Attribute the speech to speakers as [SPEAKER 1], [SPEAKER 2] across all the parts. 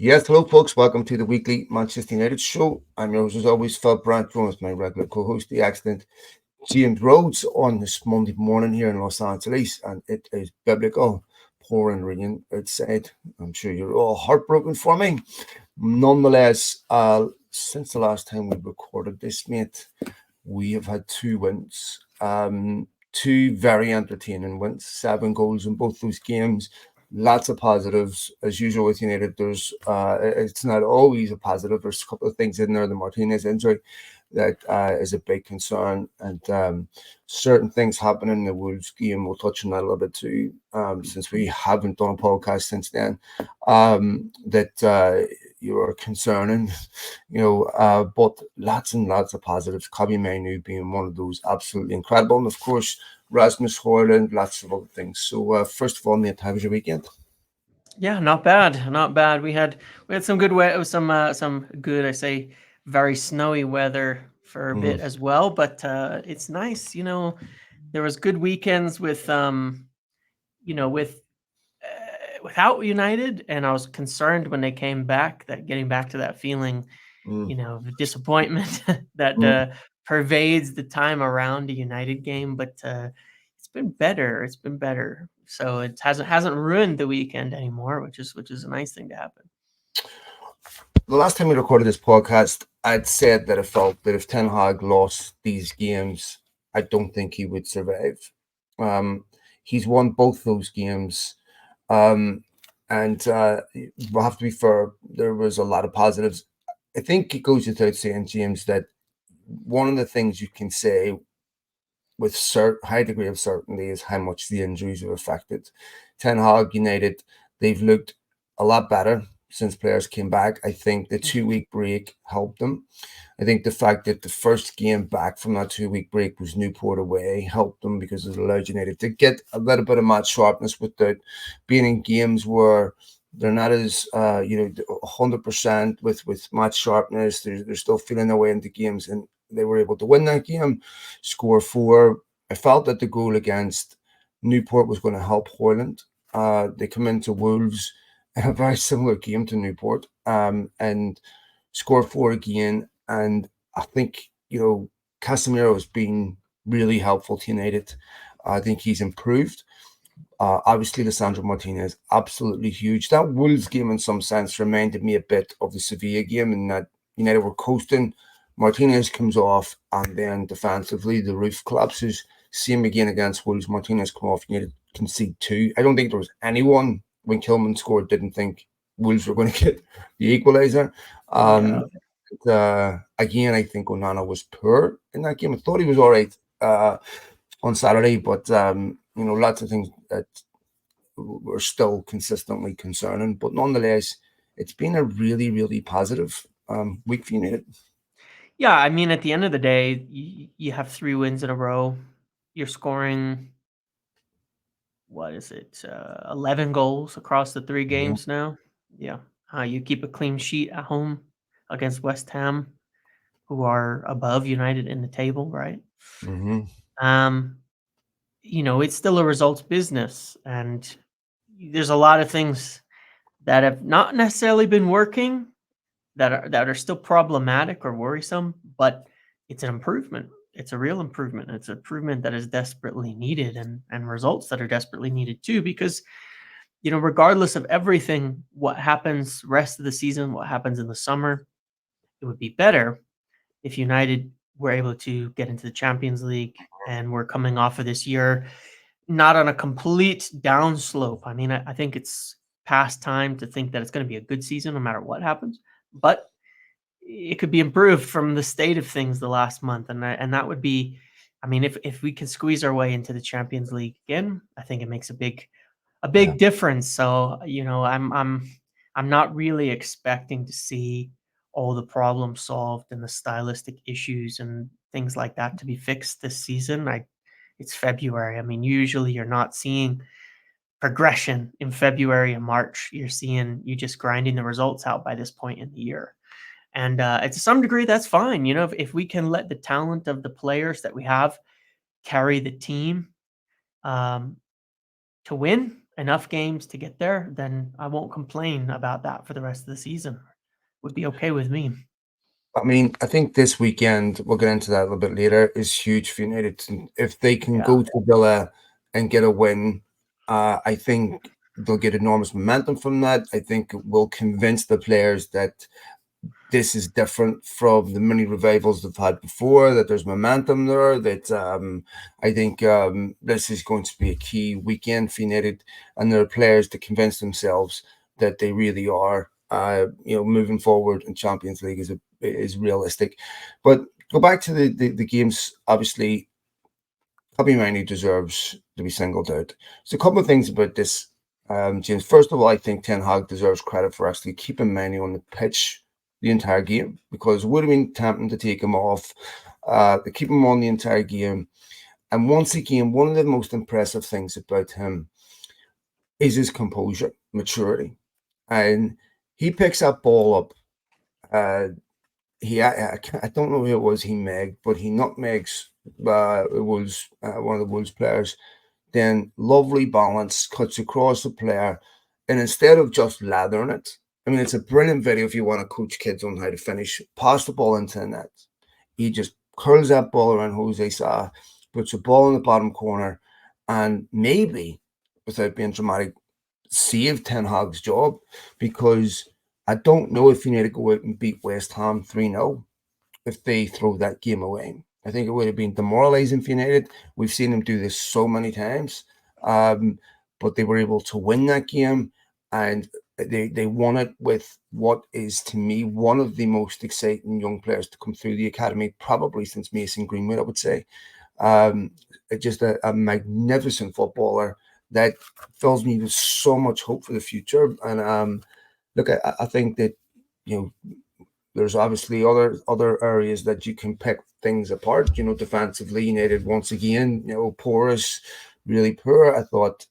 [SPEAKER 1] Yes, hello, folks. Welcome to the weekly Manchester United show. I'm yours, as always, Phil Brandt, with my regular co-host, the excellent James Rhodes, on this Monday morning here in Los Angeles, and it is biblical, pouring rain outside. I'm sure you're all heartbroken for me. Nonetheless, since the last time we recorded this, mate, we have had two wins. Two very entertaining wins, 7 goals in both those games. Lots of positives, as usual with United. It's not always a positive. There's a couple of things in there. The Martinez injury that is a big concern, and certain things happen in the Wolves game. We'll touch on that a little bit too, since we haven't done a podcast since then. That you are concerning, but lots and lots of positives. Kobbie Mainoo being one of those, absolutely incredible, and of course Rasmus Hojlund, lots of other things. So first of all, mate, how was your weekend?
[SPEAKER 2] Yeah, not bad, not bad. We had some good weather, some good, I say, very snowy weather for a
[SPEAKER 1] Mm,
[SPEAKER 2] bit as well. But it's nice, there was good weekends with without United, and I was concerned when they came back, that getting back to that feeling,
[SPEAKER 1] mm,
[SPEAKER 2] of disappointment that
[SPEAKER 1] mm.
[SPEAKER 2] pervades the time around a United game. But it's been better. It's been better. So it hasn't ruined the weekend anymore, which is a nice thing to happen.
[SPEAKER 1] The last time we recorded this podcast, I'd said that I felt that if Ten Hag lost these games, I don't think he would survive. Um, he's won both those games. Um, and we'll have to be fair, there was a lot of positives. I think it goes without saying, James, that one of the things you can say with high degree of certainty is how much the injuries have affected Ten Hag United. They've looked a lot better since players came back. I think the 2 week break helped them. I think the fact that the first game back from that 2 week break was Newport away helped them because it allowed United to get a little bit of match sharpness without being in games where they're not as 100% with match sharpness. They're still feeling their way into games, and they were able to win that game, score four. I felt that the goal against Newport was going to help Hojlund. They come into Wolves in a very similar game to Newport, and score four again. And I think, Casemiro has been really helpful to United. I think he's improved. Obviously, Lissandro Martinez, absolutely huge. That Wolves game, in some sense, reminded me a bit of the Sevilla game in that United were coasting. Martinez comes off, and then defensively, the roof collapses. Same again against Wolves. Martinez come off, United concede two. I don't think there was anyone when Kilman scored didn't think Wolves were going to get the equaliser.
[SPEAKER 2] Yeah.
[SPEAKER 1] Um, Again, I think Onana was poor in that game. I thought he was all right on Saturday, but lots of things that were still consistently concerning. But nonetheless, it's been a really, really positive week for United.
[SPEAKER 2] Yeah, I mean, at the end of the day, you have 3 wins in a row. You're scoring, what is it, 11 goals across the 3 games now. Yeah. You keep a clean sheet at home against West Ham, who are above United in the table, right?
[SPEAKER 1] Mm-hmm.
[SPEAKER 2] Um, it's still a results business, and there's a lot of things that have not necessarily been working, that are still problematic or worrisome, but it's an improvement. It's a real improvement. It's an improvement that is desperately needed, and results that are desperately needed too, because regardless of everything, what happens rest of the season, what happens in the summer, it would be better if United were able to get into the Champions League, and we're coming off of this year not on a complete downslope. I mean, I think it's past time to think that it's going to be a good season no matter what happens, but it could be improved from the state of things the last month, and that would be, I mean, if we can squeeze our way into the Champions League again, I think it makes a big difference. So, I'm not really expecting to see all the problems solved and the stylistic issues and things like that to be fixed this season. It's February. I mean, usually you're not seeing progression in February and March. You just grinding the results out by this point in the year. And to some degree, that's fine. If we can let the talent of the players that we have carry the team um, to win, enough games to get there, then I won't complain about that for the rest of the season. Would be okay with me.
[SPEAKER 1] I mean, I think this weekend, we'll get into that a little bit later, is huge for United. If they can
[SPEAKER 2] Yeah.
[SPEAKER 1] go to Villa and get a win, I think they'll get enormous momentum from that. I think it will convince the players that this is different from the mini revivals they've had before, that there's momentum there, that I think this is going to be a key weekend for United, and there are players to convince themselves that they really are, moving forward in Champions League is realistic. But go back to the games, obviously, Kobbie Mainoo deserves to be singled out. So a couple of things about this, James. First of all, I think Ten Hag deserves credit for actually keeping Mainoo on the pitch the entire game, because it would have been tempting to take him off, to keep him on the entire game. And once again, one of the most impressive things about him is his composure, maturity. And he picks that ball up. I don't know who it was he megged, but he nutmegs it was one of the Wolves players. Then lovely balance, cuts across the player, and instead of just lathering it, I mean, it's a brilliant video if you want to coach kids on how to finish. Pass the ball into the net. He just curls that ball around Jose Sa, puts the ball in the bottom corner, and maybe, without being dramatic, save Ten Hag's job, because I don't know if you need to go out and beat West Ham 3-0 if they throw that game away. I think it would have been demoralizing for United. We've seen them do this so many times, but they were able to win that game, and they won it with what is, to me, one of the most exciting young players to come through the academy, probably since Mason Greenwood, I would say. Just a magnificent footballer that fills me with so much hope for the future. And look, I think that, there's obviously other areas that you can pick things apart. Defensively, United once again, porous, really poor. I thought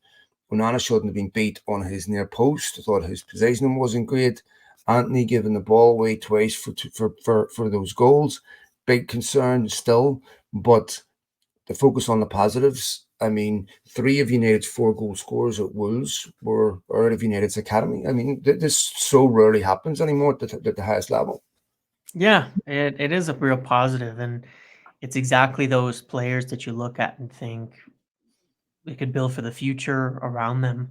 [SPEAKER 1] Onana shouldn't have been beat on his near post. I thought his positioning wasn't great. Anthony giving the ball away twice for those goals, big concern still. But to focus on the positives, I mean, 3 of United's 4 goal scorers at Wolves were out of United's academy. I mean, this so rarely happens anymore at the highest level.
[SPEAKER 2] Yeah, it is a real positive, and it's exactly those players that you look at and think we could build for the future around them.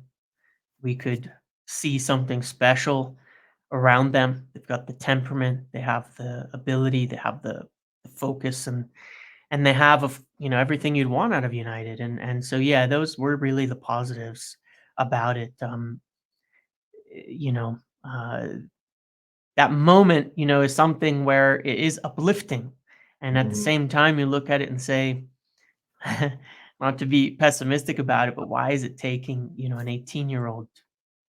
[SPEAKER 2] We could see something special around them. They've got the temperament, they have the ability, they have the focus, and they have everything you'd want out of United. And so yeah, those were really the positives about it. You know, uh, that moment, is something where it is uplifting, and at the
[SPEAKER 1] Mhm.
[SPEAKER 2] same time, you look at it and say, not to be pessimistic about it, but why is it taking an 18-year-old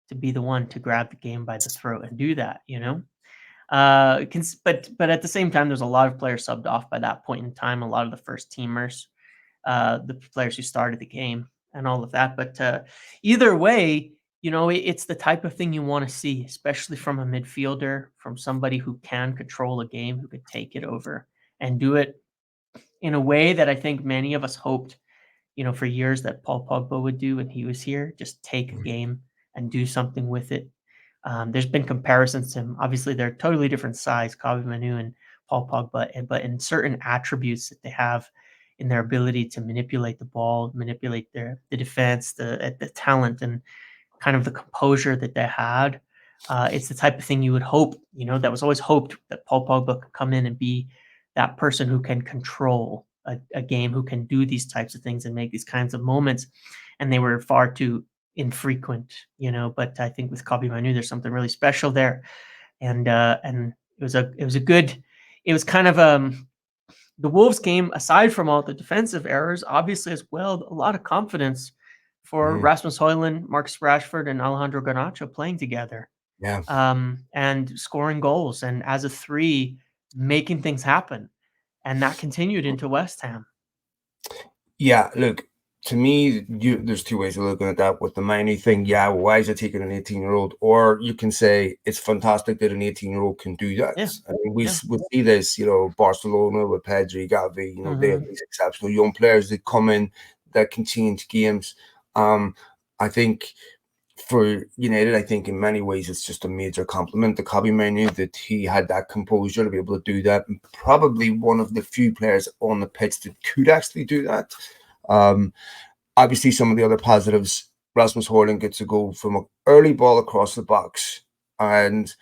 [SPEAKER 2] to be the one to grab the game by the throat and do that? But at the same time, there's a lot of players subbed off by that point in time. A lot of the first teamers, the players who started the game, and all of that. But either way, it's the type of thing you want to see, especially from a midfielder, from somebody who can control a game, who could take it over and do it in a way that I think many of us hoped, for years that Paul Pogba would do when he was here. Just take a game and do something with it. There's been comparisons to him. Obviously, they're totally different size, Kobbie Mainoo and Paul Pogba, but in certain attributes that they have in their ability to manipulate the ball, manipulate the defense, the talent, and kind of the composure that they had. It's the type of thing you would hope, that was always hoped, that Paul Pogba could come in and be that person who can control a game, who can do these types of things and make these kinds of moments. And they were far too infrequent, but I think with Kobbie Mainoo, there's something really special there. And it was kind of the Wolves game, aside from all the defensive errors, obviously as well, a lot of confidence for
[SPEAKER 1] Mhm.
[SPEAKER 2] Rasmus Hojlund, Marcus Rashford, and Alejandro Garnacho playing together,
[SPEAKER 1] Yeah.
[SPEAKER 2] and scoring goals, and as a 3, making things happen. And that continued into West Ham.
[SPEAKER 1] Yeah, look, to me, there's 2 ways of looking at that. With the Mainoo thing, yeah, why is it taking an 18-year-old? Or you can say it's fantastic that an 18-year-old can do that.
[SPEAKER 2] Yeah,
[SPEAKER 1] I mean, we
[SPEAKER 2] yeah.
[SPEAKER 1] we see this, Barcelona with Pedri, Gavi, they have
[SPEAKER 2] Mhm.
[SPEAKER 1] these exceptional young players that come in that can change games. I think for United, I think in many ways it's just a major compliment to Kobbie Mainoo that he had that composure to be able to do that, and probably one of the few players on the pitch that could actually do that. Obviously, some of the other positives: Rasmus Hojlund gets a goal from an early ball across the box, and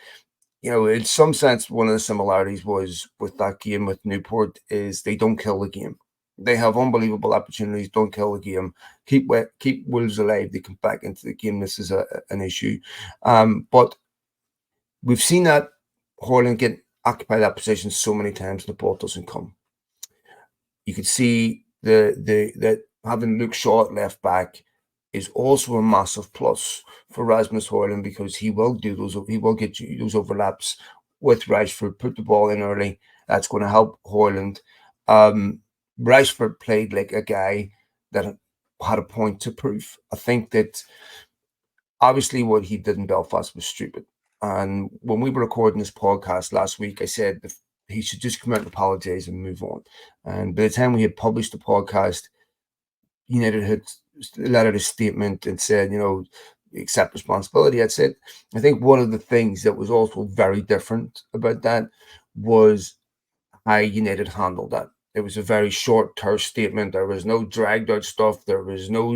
[SPEAKER 1] in some sense, one of the similarities was with that game with Newport is they don't kill the game. They have unbelievable opportunities, don't kill the game, keep Wolves alive. They come back into the game. This is an issue, but we've seen that Hojlund get occupy that position so many times, and the ball doesn't come. You could see that having Luke Shaw at left back is also a massive plus for Rasmus Hojlund, because he will get you those overlaps with Rashford, put the ball in early. That's going to help Hojlund. Rashford played like a guy that had a point to prove. I think that obviously what he did in Belfast was stupid. And when we were recording this podcast last week, I said that he should just come out and apologize and move on. And by the time we had published the podcast, United had let out a statement and said, accept responsibility. I think one of the things that was also very different about that was how United handled that. It was a very short, terse statement. There was no dragged out stuff. There was no,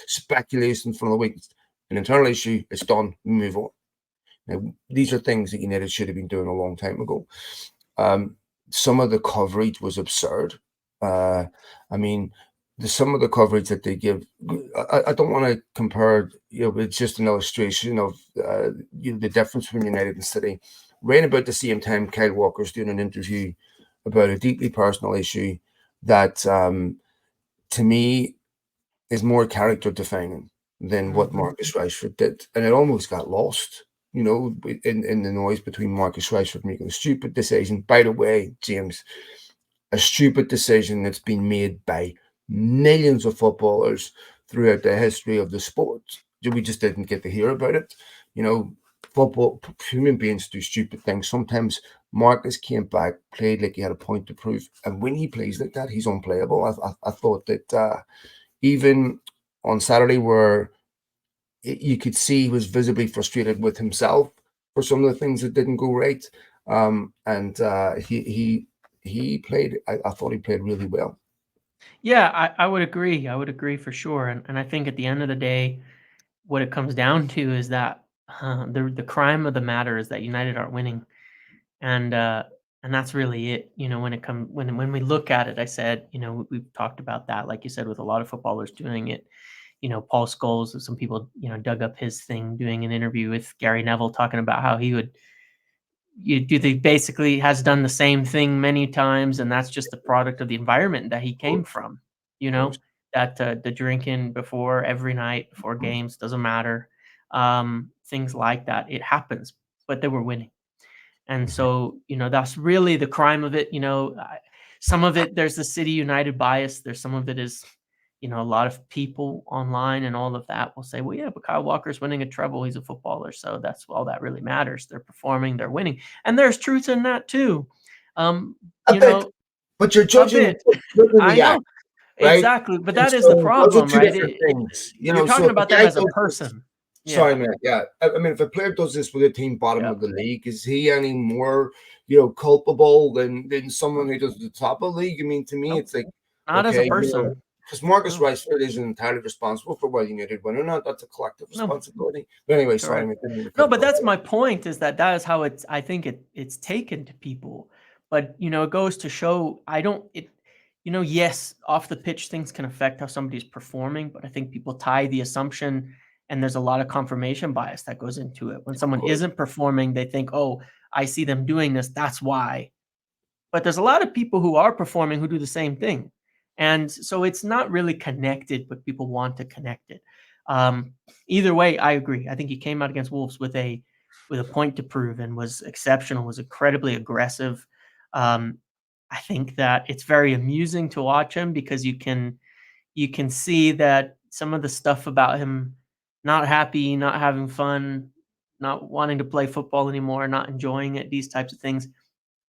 [SPEAKER 1] speculation from the week. An internal issue. It's done. Move on. Now, these are things that United should have been doing a long time ago. Some of the coverage was absurd. Some of the coverage that they give, I don't want to compare, it's just an illustration of the difference between United and City. Right about the same time, Kyle Walker's doing an interview about a deeply personal issue that, to me, is more character defining than what Marcus Rashford did. And it almost got lost, in the noise between Marcus Rashford making a stupid decision. By the way, James, a stupid decision that's been made by millions of footballers throughout the history of the sport. We just didn't get to hear about it. Football, human beings do stupid things. Sometimes Marcus came back, played like he had a point to prove. And when he plays like that, he's unplayable. I thought that even on Saturday, where you could see he was visibly frustrated with himself for some of the things that didn't go right. He played, I thought he played really well.
[SPEAKER 2] Yeah, I would agree. I would agree for sure. And I think at the end of the day, what it comes down to is that the crime of the matter is that United aren't winning. And that's really it. When we look at it, I said, we've talked about that, like you said, with a lot of footballers doing it. Paul Scholes, some people, dug up his thing doing an interview with Gary Neville talking about how he would basically has done the same thing many times, and that's just the product of the environment that he came from. That the drinking before every night before games doesn't matter, things like that. It happens, but they were winning. And so, that's really the crime of it. Some of it, there's the City United bias. There's some of it is, a lot of people online and all of that will say, well, yeah, but Kyle Walker's winning a treble. He's a footballer. So that's all that really matters. They're performing, they're winning. And there's truth in that too.
[SPEAKER 1] But you're judging
[SPEAKER 2] I know.
[SPEAKER 1] Right?
[SPEAKER 2] Exactly. But that is the problem, right?
[SPEAKER 1] Things.
[SPEAKER 2] You're talking about them as a person.
[SPEAKER 1] Sorry, man. Yeah. I mean, if a player does this with a team bottom of the league, is he any more, culpable than someone who does at the top of the league? I mean, to me, it's like,
[SPEAKER 2] not as a person.
[SPEAKER 1] Because Marcus Rashford isn't entirely responsible for whether United win or not. That's a collective responsibility. But anyway, sorry.
[SPEAKER 2] No, but that's my point, is that is how I think it's taken to people. But, it goes to show, yes, off the pitch, things can affect how somebody's performing, but I think people tie the assumption, and there's a lot of confirmation bias that goes into it. When someone isn't performing, they think, oh, I see them doing this, that's why. But there's a lot of people who are performing who do the same thing. And so it's not really connected, but people want to connect it. Either way, I agree. I think he came out against Wolves with a point to prove and was exceptional, was incredibly aggressive. I think that it's very amusing to watch him, because you can see that some of the stuff about him not happy, not having fun, not wanting to play football anymore, not enjoying it, these types of things.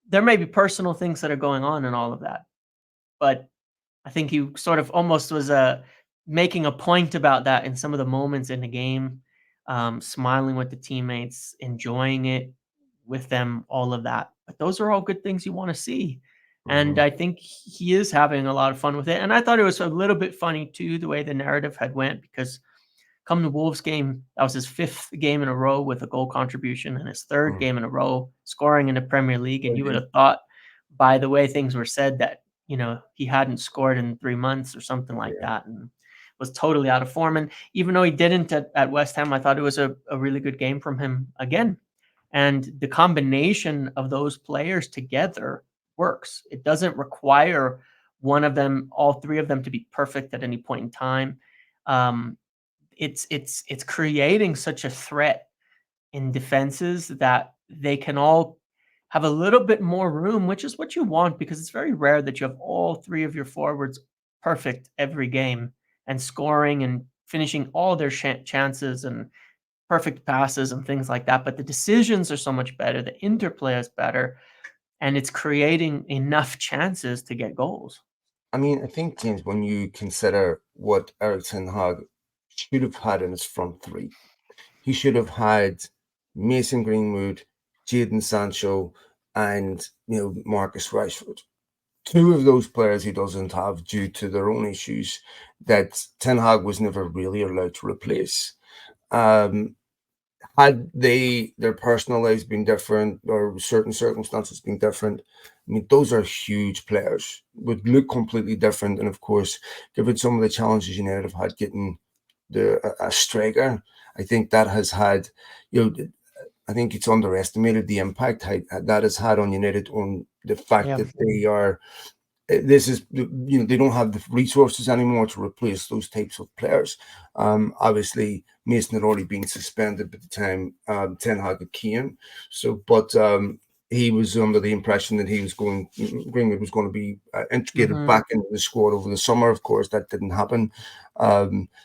[SPEAKER 2] There may be personal things that are going on in all of that. But I think he sort of almost was making a point about that in some of the moments in the game. smiling with the teammates, enjoying it with them, all of that. But those are all good things you want to see. And
[SPEAKER 1] Mhm.
[SPEAKER 2] I think he is having a lot of fun with it. And I thought it was a little bit funny too, the way the narrative had went, because come the Wolves game, that was his 5th game in a row with a goal contribution and his 3rd
[SPEAKER 1] Mhm.
[SPEAKER 2] game in a row scoring in the Premier League. And you would
[SPEAKER 1] Brilliant.
[SPEAKER 2] have thought by the way things were said that, he hadn't scored in 3 months or something like
[SPEAKER 1] Yeah.
[SPEAKER 2] that, and was totally out of form. And even though he didn't at West Ham, I thought it was a really good game from him again. And the combination of those players together works. It doesn't require one of them, all 3 of them, to be perfect at any point in time. Um, it's creating such a threat in defenses that they can all have a little bit more room, which is what you want, because it's very rare that you have all 3 of your forwards perfect every game and scoring and finishing all their chances and perfect passes and things like that. But the decisions are so much better, the interplay is better, and it's creating enough chances to get goals.
[SPEAKER 1] I mean, I think, James, when you consider what Eric Ten Hag should have had in his front three, he should have had Mason Greenwood, Jadon Sancho, and Marcus Rashford. Two of those players he doesn't have due to their own issues that Ten Hag was never really allowed to replace. Um, had their personal lives been different or certain circumstances been different, I mean, those are huge players, would look completely different. And of course, given some of the challenges United have had getting a striker, I think that has had, I think it's underestimated the impact that has had on United, on the fact
[SPEAKER 2] Yeah.
[SPEAKER 1] that they are, this is, they don't have the resources anymore to replace those types of players. Obviously, Mason had already been suspended by the time Ten Hag came. So, but he was under the impression that Greenwood was going to be integrated
[SPEAKER 2] Mhm.
[SPEAKER 1] back into the squad over the summer. Of course, that didn't happen.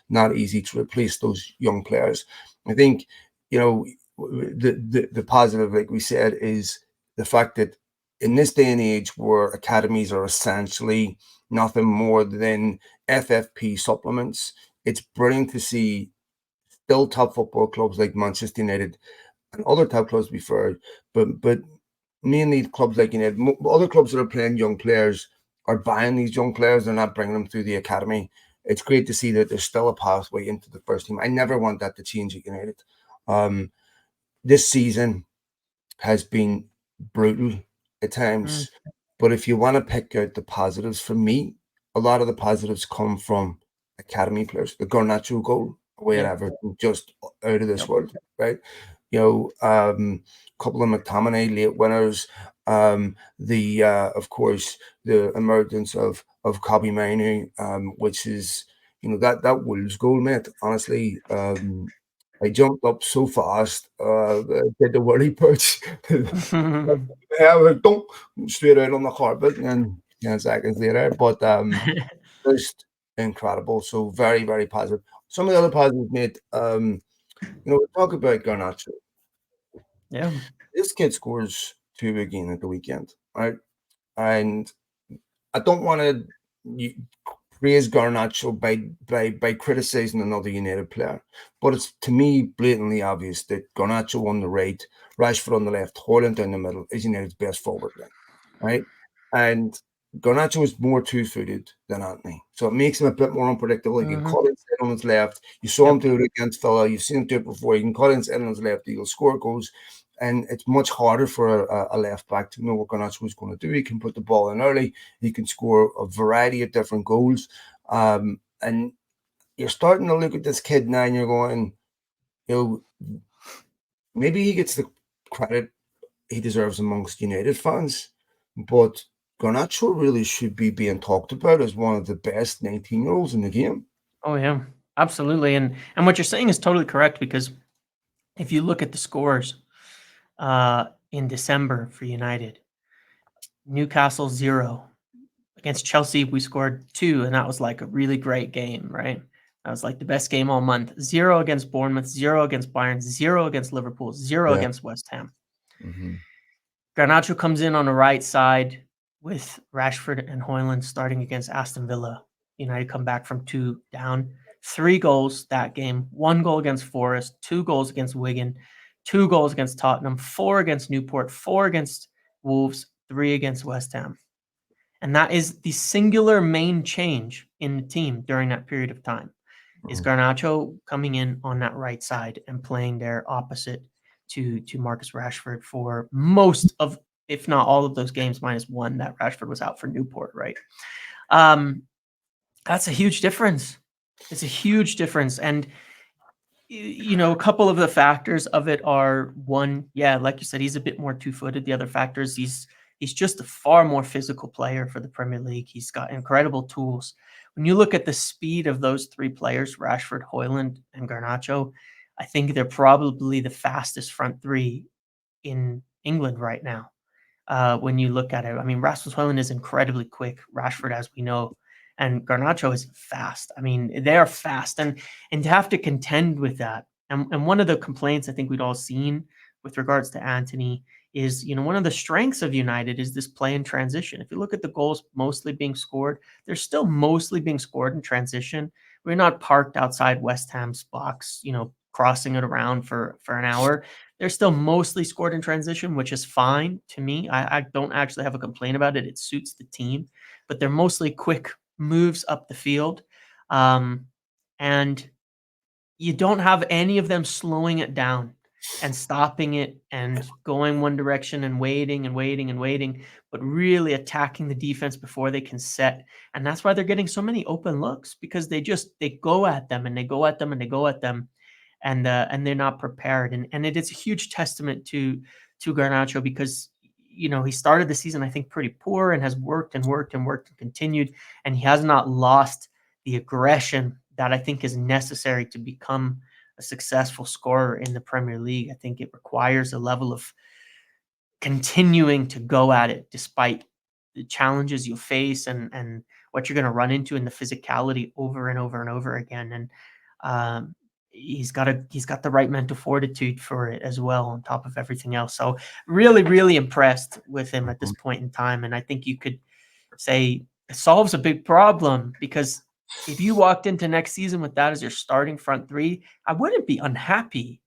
[SPEAKER 1] Not easy to replace those young players. I think, the positive, like we said, is the fact that in this day and age where academies are essentially nothing more than FFP supplements, it's brilliant to see still top football clubs like Manchester United and other top clubs before, but mainly clubs like United, other clubs that are playing young players are buying these young players. They're not bringing them through the academy. It's great to see that there's still a pathway into the first team. I never want that to change at United. This season has been brutal at
[SPEAKER 2] Mm.
[SPEAKER 1] times. But if you want to pick out the positives, for me, a lot of the positives come from academy players. The Garnacho goal away at
[SPEAKER 2] Yeah.
[SPEAKER 1] Everton, just out of this
[SPEAKER 2] Yep.
[SPEAKER 1] world, right? Couple of McTominay late winners. The Of course, the emergence of Kobbie Mainoo, which is that Wolves goal, mate. Honestly, I jumped up so fast, did the whirly perch. Yeah, I was like, don't straight out on the carpet, and 10 seconds later. But just incredible. So very, very positive. Some of the other positives, mate. We talk about Garnacho.
[SPEAKER 2] Yeah.
[SPEAKER 1] This kid scores two again at the weekend, right? And I don't want to praise Garnacho by criticizing another United player, but it's to me blatantly obvious that Garnacho on the right, Rashford on the left, Hojlund down the middle is United's best forward line, right? And Garnacho is more two-footed than Anthony, so it makes him a bit more unpredictable. You can
[SPEAKER 2] Mhm.
[SPEAKER 1] cut inside on his left. You saw him
[SPEAKER 2] Yep.
[SPEAKER 1] do it against Villa. You've seen him do it before. You can cut inside on his left. He'll score goals. And it's much harder for a left back to know what Garnacho is going to do. He can put the ball in early. He can score a variety of different goals. And you're starting to look at this kid now and you're going, maybe he gets the credit he deserves amongst United fans, but Garnacho really should be being talked about as one of the best 19-year-olds in the game.
[SPEAKER 2] Oh yeah. Absolutely. And what you're saying is totally correct, because if you look at the scores in December for United, Newcastle 0. Against Chelsea, we scored 2, and that was like a really great game, right? That was like the best game all month. 0 against Bournemouth, 0 against Bayern, 0 against Liverpool, 0
[SPEAKER 1] Yeah.
[SPEAKER 2] against West Ham.
[SPEAKER 1] Mm-hmm.
[SPEAKER 2] Garnacho comes in on the right side with Rashford and Hojlund starting against Aston Villa. United come back from 2 down. 3 goals that game, 1 goal against Forest, 2 goals against Wigan, 2 goals against Tottenham, 4 against Newport, 4 against Wolves, 3 against West Ham. And that is the singular main change in the team during that period of time, is Garnacho coming in on that right side and playing there opposite to Marcus Rashford for most of, if not all of those games, minus one that Rashford was out for Newport, right? That's a huge difference. It's a huge difference. And, a couple of the factors of it are, one, yeah, like you said, he's a bit more two-footed. The other factors, he's just a far more physical player for the Premier League. He's got incredible tools. When you look at the speed of those 3 players, Rashford, Hojlund, and Garnacho, I think they're probably the fastest front 3 in England right now. When you look at it, I mean, Rasmus Hojlund is incredibly quick. Rashford, as we know, and Garnacho is fast. I mean, they are fast, and to have to contend with that. And one of the complaints I think we'd all seen with regards to Antony is, one of the strengths of United is this play in transition. If you look at the goals mostly being scored, they're still mostly being scored in transition. We're not parked outside West Ham's box, crossing it around for an hour. They're still mostly scored in transition, which is fine to me. I don't actually have a complaint about it. It suits the team, but they're mostly quick moves up the field. And you don't have any of them slowing it down and stopping it and going one direction and waiting and waiting and waiting, but really attacking the defense before they can set. And that's why they're getting so many open looks, because they go at them and they go at them and they go at them, and they're not prepared. And it is a huge testament to Garnacho, because he started the season, I think, pretty poor, and has worked and worked and worked and continued, and he has not lost the aggression that I think is necessary to become a successful scorer in the Premier League. I think it requires a level of continuing to go at it despite the challenges you face and what you're going to run into, in the physicality over and over and over again. And he's got the right mental fortitude for it as well, on top of everything else. So really, really impressed with him at this point in time. And I think you could say it solves a big problem, because if you walked into next season with that as your starting front 3, I wouldn't be unhappy.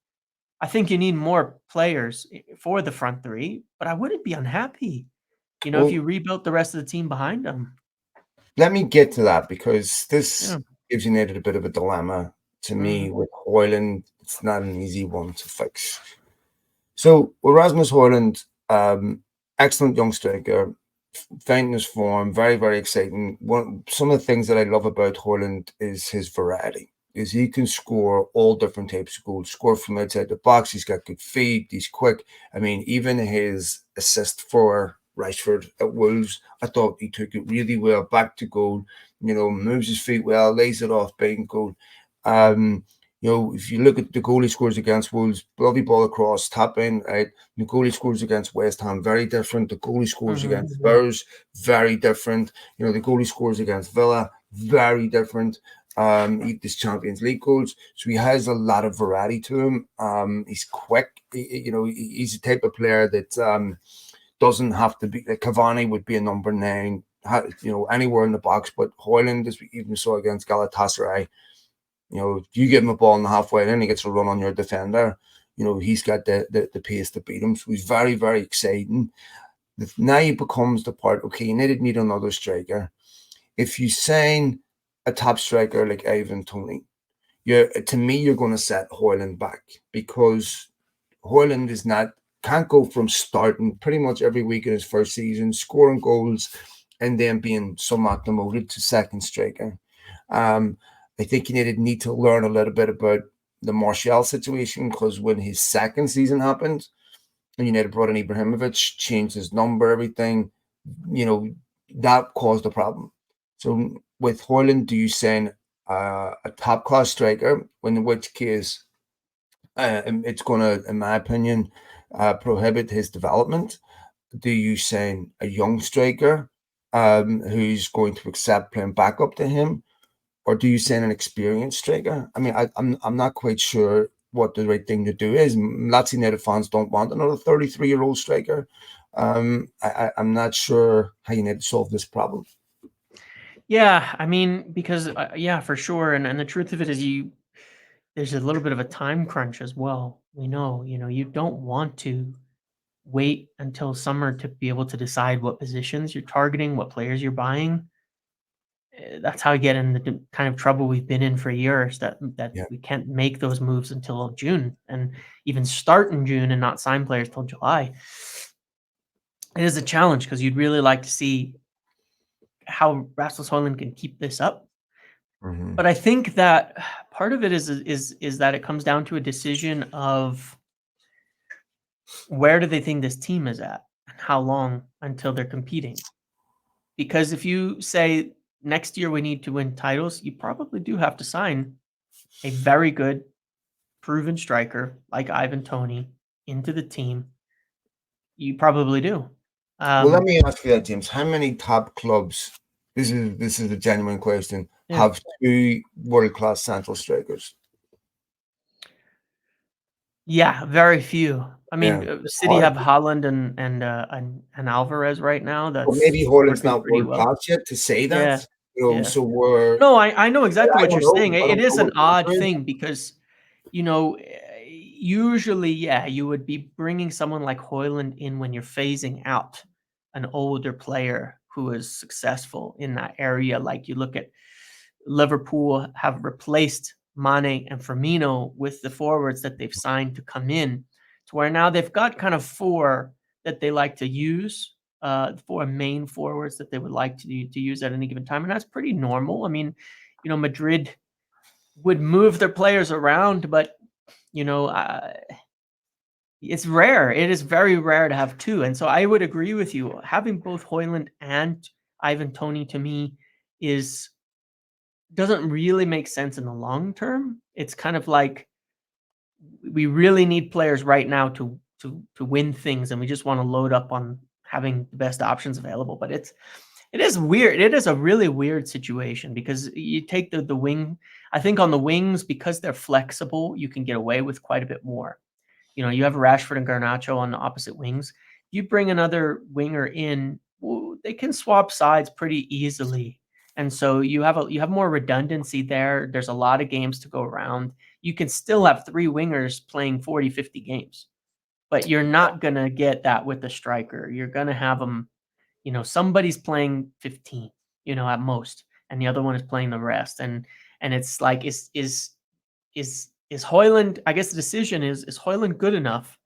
[SPEAKER 2] I think you need more players for the front 3, but I wouldn't be unhappy, if you rebuilt the rest of the team behind them.
[SPEAKER 1] Let me get to that, because this gives United a bit of a dilemma. To me, with Hojlund, it's not an easy one to fix. So with Rasmus Hojlund, excellent young striker, finding his form, very, very exciting. Some of the things that I love about Hojlund is his variety. Is he can score all different types of goals, score from outside the box. He's got good feet. He's quick. I mean, even his assist for Rashford at Wolves, I thought he took it really well back to goal. Moves his feet well, lays it off, bang goal. If you look at the goal he scores against Wolves, bloody ball across, tap in, right? The goal he scores against West Ham, very different. The goal he scores against Spurs, very different. The goal he scores against Villa, very different. This Champions League goals, so he has a lot of variety to him. He's quick. He's the type of player that doesn't have to be. Like Cavani would be a number 9, anywhere in the box. But Hojlund, as we even saw against Galatasaray, if you give him a ball in the halfway line, he gets a run on your defender. He's got the pace to beat him. So he's very, very exciting. Now he becomes the part. Okay, United need another striker. If you sign a top striker like Ivan Toney, to me, you're going to set Hojlund back, because Hojlund can't go from starting pretty much every week in his first season, scoring goals, and then being somewhat demoted to second striker. I think United need to learn a little bit about the Martial situation, because when his second season happened, and United brought in Ibrahimovic, changed his number, everything, that caused a problem. So with Hojlund, do you send a top-class striker, in which case it's going to, in my opinion, prohibit his development? Do you send a young striker who's going to accept playing backup to him? Or do you send an experienced striker? I mean, I'm not quite sure what the right thing to do is. Lots of United fans don't want another 33-year-old striker. I'm not sure how you need to solve this problem.
[SPEAKER 2] Yeah, I mean, because yeah, for sure, and the truth of it is, there's a little bit of a time crunch as well. We know, you don't want to wait until summer to be able to decide what positions you're targeting, what players you're buying. That's how you get in the kind of trouble we've been in for years, that
[SPEAKER 1] Yeah.
[SPEAKER 2] we can't make those moves until June, and even start in June and not sign players till July. It is a challenge because you'd really like to see how Rasmus Hojlund can keep this up.
[SPEAKER 1] Hmm.
[SPEAKER 2] But I think that part of it is that it comes down to a decision of where do they think this team is at and how long until they're competing. Because if you say next year we need to win titles, you probably do have to sign a very good, proven striker like Ivan Toney into the team. You probably do.
[SPEAKER 1] Well, let
[SPEAKER 2] Um,
[SPEAKER 1] me ask you that, James. How many top clubs? This is a genuine question.
[SPEAKER 2] yeah.
[SPEAKER 1] Have two world-class central strikers?
[SPEAKER 2] Yeah, very few. I
[SPEAKER 1] Yeah,
[SPEAKER 2] mean,
[SPEAKER 1] it's
[SPEAKER 2] City
[SPEAKER 1] hard.
[SPEAKER 2] have Haaland and Alvarez right now.
[SPEAKER 1] But
[SPEAKER 2] That's
[SPEAKER 1] maybe Holland's
[SPEAKER 2] working
[SPEAKER 1] not
[SPEAKER 2] pretty
[SPEAKER 1] world
[SPEAKER 2] well.
[SPEAKER 1] class yet to say that.
[SPEAKER 2] Yeah, yeah.
[SPEAKER 1] So we're.
[SPEAKER 2] No, I know exactly
[SPEAKER 1] I
[SPEAKER 2] what
[SPEAKER 1] don't
[SPEAKER 2] you're
[SPEAKER 1] know.
[SPEAKER 2] saying.
[SPEAKER 1] I
[SPEAKER 2] It
[SPEAKER 1] don't
[SPEAKER 2] is
[SPEAKER 1] know
[SPEAKER 2] an
[SPEAKER 1] what the
[SPEAKER 2] odd
[SPEAKER 1] answer is.
[SPEAKER 2] thing because, usually, yeah, you would be bringing someone like Hoyland in when you're phasing out an older player who is successful in that area. Like you look at Liverpool have replaced Mane and Firmino with the forwards that they've signed to come in, to where now they've got kind of four that they like to use, four main forwards that they would like to use at any given time, and that's pretty normal. I mean, Madrid would move their players around, but you know, uh, it's rare. It is very rare to have two, and so I would agree with you. Having both Hoyland and Ivan Toney to me is doesn't really make sense in the long term. It's kind of like we really need players right now to win things, and we just want to load up on having the best options available. But it is weird. It is a really weird situation because you take the wing. I think on the wings, because they're flexible, you can get away with quite a bit more. You have Rashford and Garnacho on the opposite wings. You bring another winger in, they can swap sides pretty easily. And so you have more redundancy there. There's a lot of games to go around. You can still have three wingers playing 40, 50 games, but you're not going to get that with the striker. You're going to have them, somebody's playing 15, at most, and the other one is playing the rest. And it's like, is Hojlund, I guess the decision is Hojlund good enough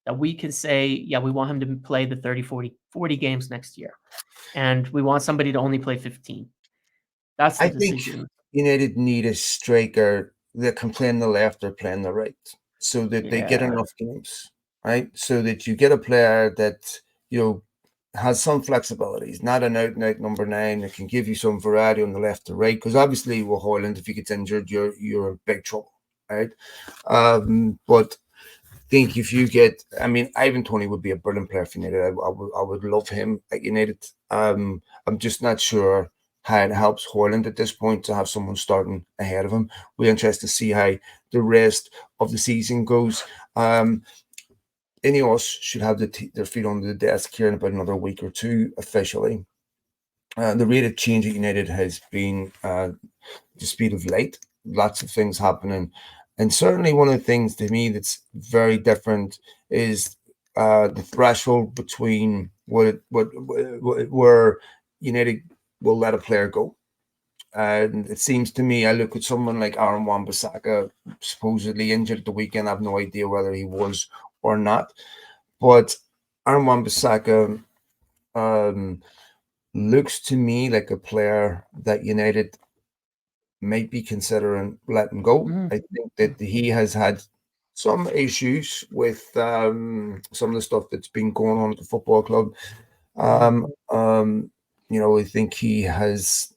[SPEAKER 2] that we can say, yeah, we want him to play the 30, 40 games next year. And we want somebody to only play 15. That's the
[SPEAKER 1] I think
[SPEAKER 2] decision.
[SPEAKER 1] United need a striker that can play on the left or play on the right, so that they get
[SPEAKER 2] Yeah.
[SPEAKER 1] enough games, right? So that you get a player that you know has some flexibility. He's not an out and out number nine that can give you some variety on the left or right. Because obviously with Hoyland, if he gets injured, you're in big trouble, right? But think if you get, I mean, Ivan Toney would be a brilliant player for United. I would love him at United. I'm just not sure how it helps Hoyland at this point to have someone starting ahead of him. We're interested to see how the rest of the season goes. Ineos should have their feet under the desk here in about another week or two officially. The rate of change at United has been the speed of light. Lots of things happening, and certainly one of the things to me that's very different is the threshold between where United will let a player go. And it seems to me, I look at someone like Aaron Wan-Bissaka, supposedly injured at the weekend. I have no idea whether he was or not, but Aaron Wan-Bissaka um, looks to me like a player that United might be considering letting go.
[SPEAKER 2] Mhm.
[SPEAKER 1] I think that he has had some issues with some of the stuff that's been going on at the football club.
[SPEAKER 2] Mhm.
[SPEAKER 1] Um, um, I think he has,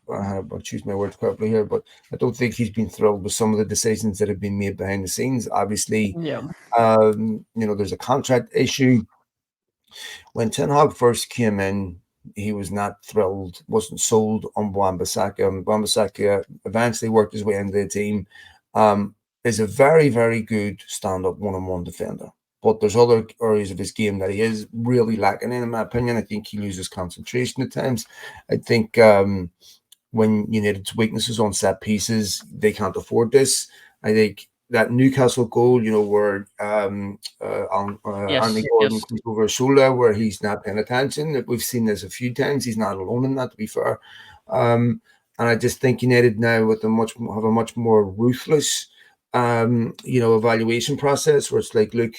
[SPEAKER 1] I'll choose my words carefully here, but I don't think he's been thrilled with some of the decisions that have been made behind the scenes. Obviously,
[SPEAKER 2] Yeah.
[SPEAKER 1] there's a contract issue. When Ten Hag first came in, he was not thrilled, wasn't sold on Wan-Bissaka. Wan-Bissaka eventually worked his way into the team. Is a very, very good stand-up one-on-one defender. but there's other areas of his game that he is really lacking in my opinion. I think he loses concentration at times. I think when United's weaknesses on set pieces, they can't afford this. I think that Newcastle goal, where Andy
[SPEAKER 2] Yes,
[SPEAKER 1] Gordon
[SPEAKER 2] yes.
[SPEAKER 1] comes over his shoulder, where he's not paying attention. We've seen this a few times. He's not alone in that, to be fair. And I just think United now have a much more ruthless, evaluation process where it's like, look,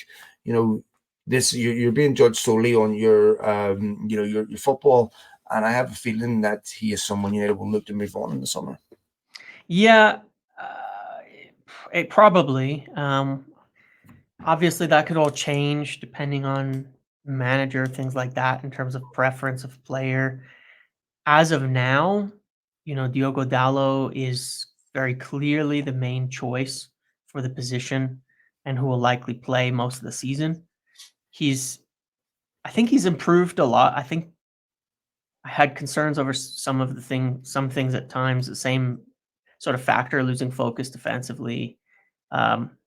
[SPEAKER 1] this you're being judged solely on your football. And I have a feeling that he is someone United will look to move on in the summer.
[SPEAKER 2] Yeah, it probably. Obviously, that could all change depending on manager, things like that, in terms of preference of player. As of now, Diogo Dalot is very clearly the main choice for the position and who will likely play most of the season. I think he's improved a lot. I think I had concerns over some things at times, the same sort of factor, losing focus defensively,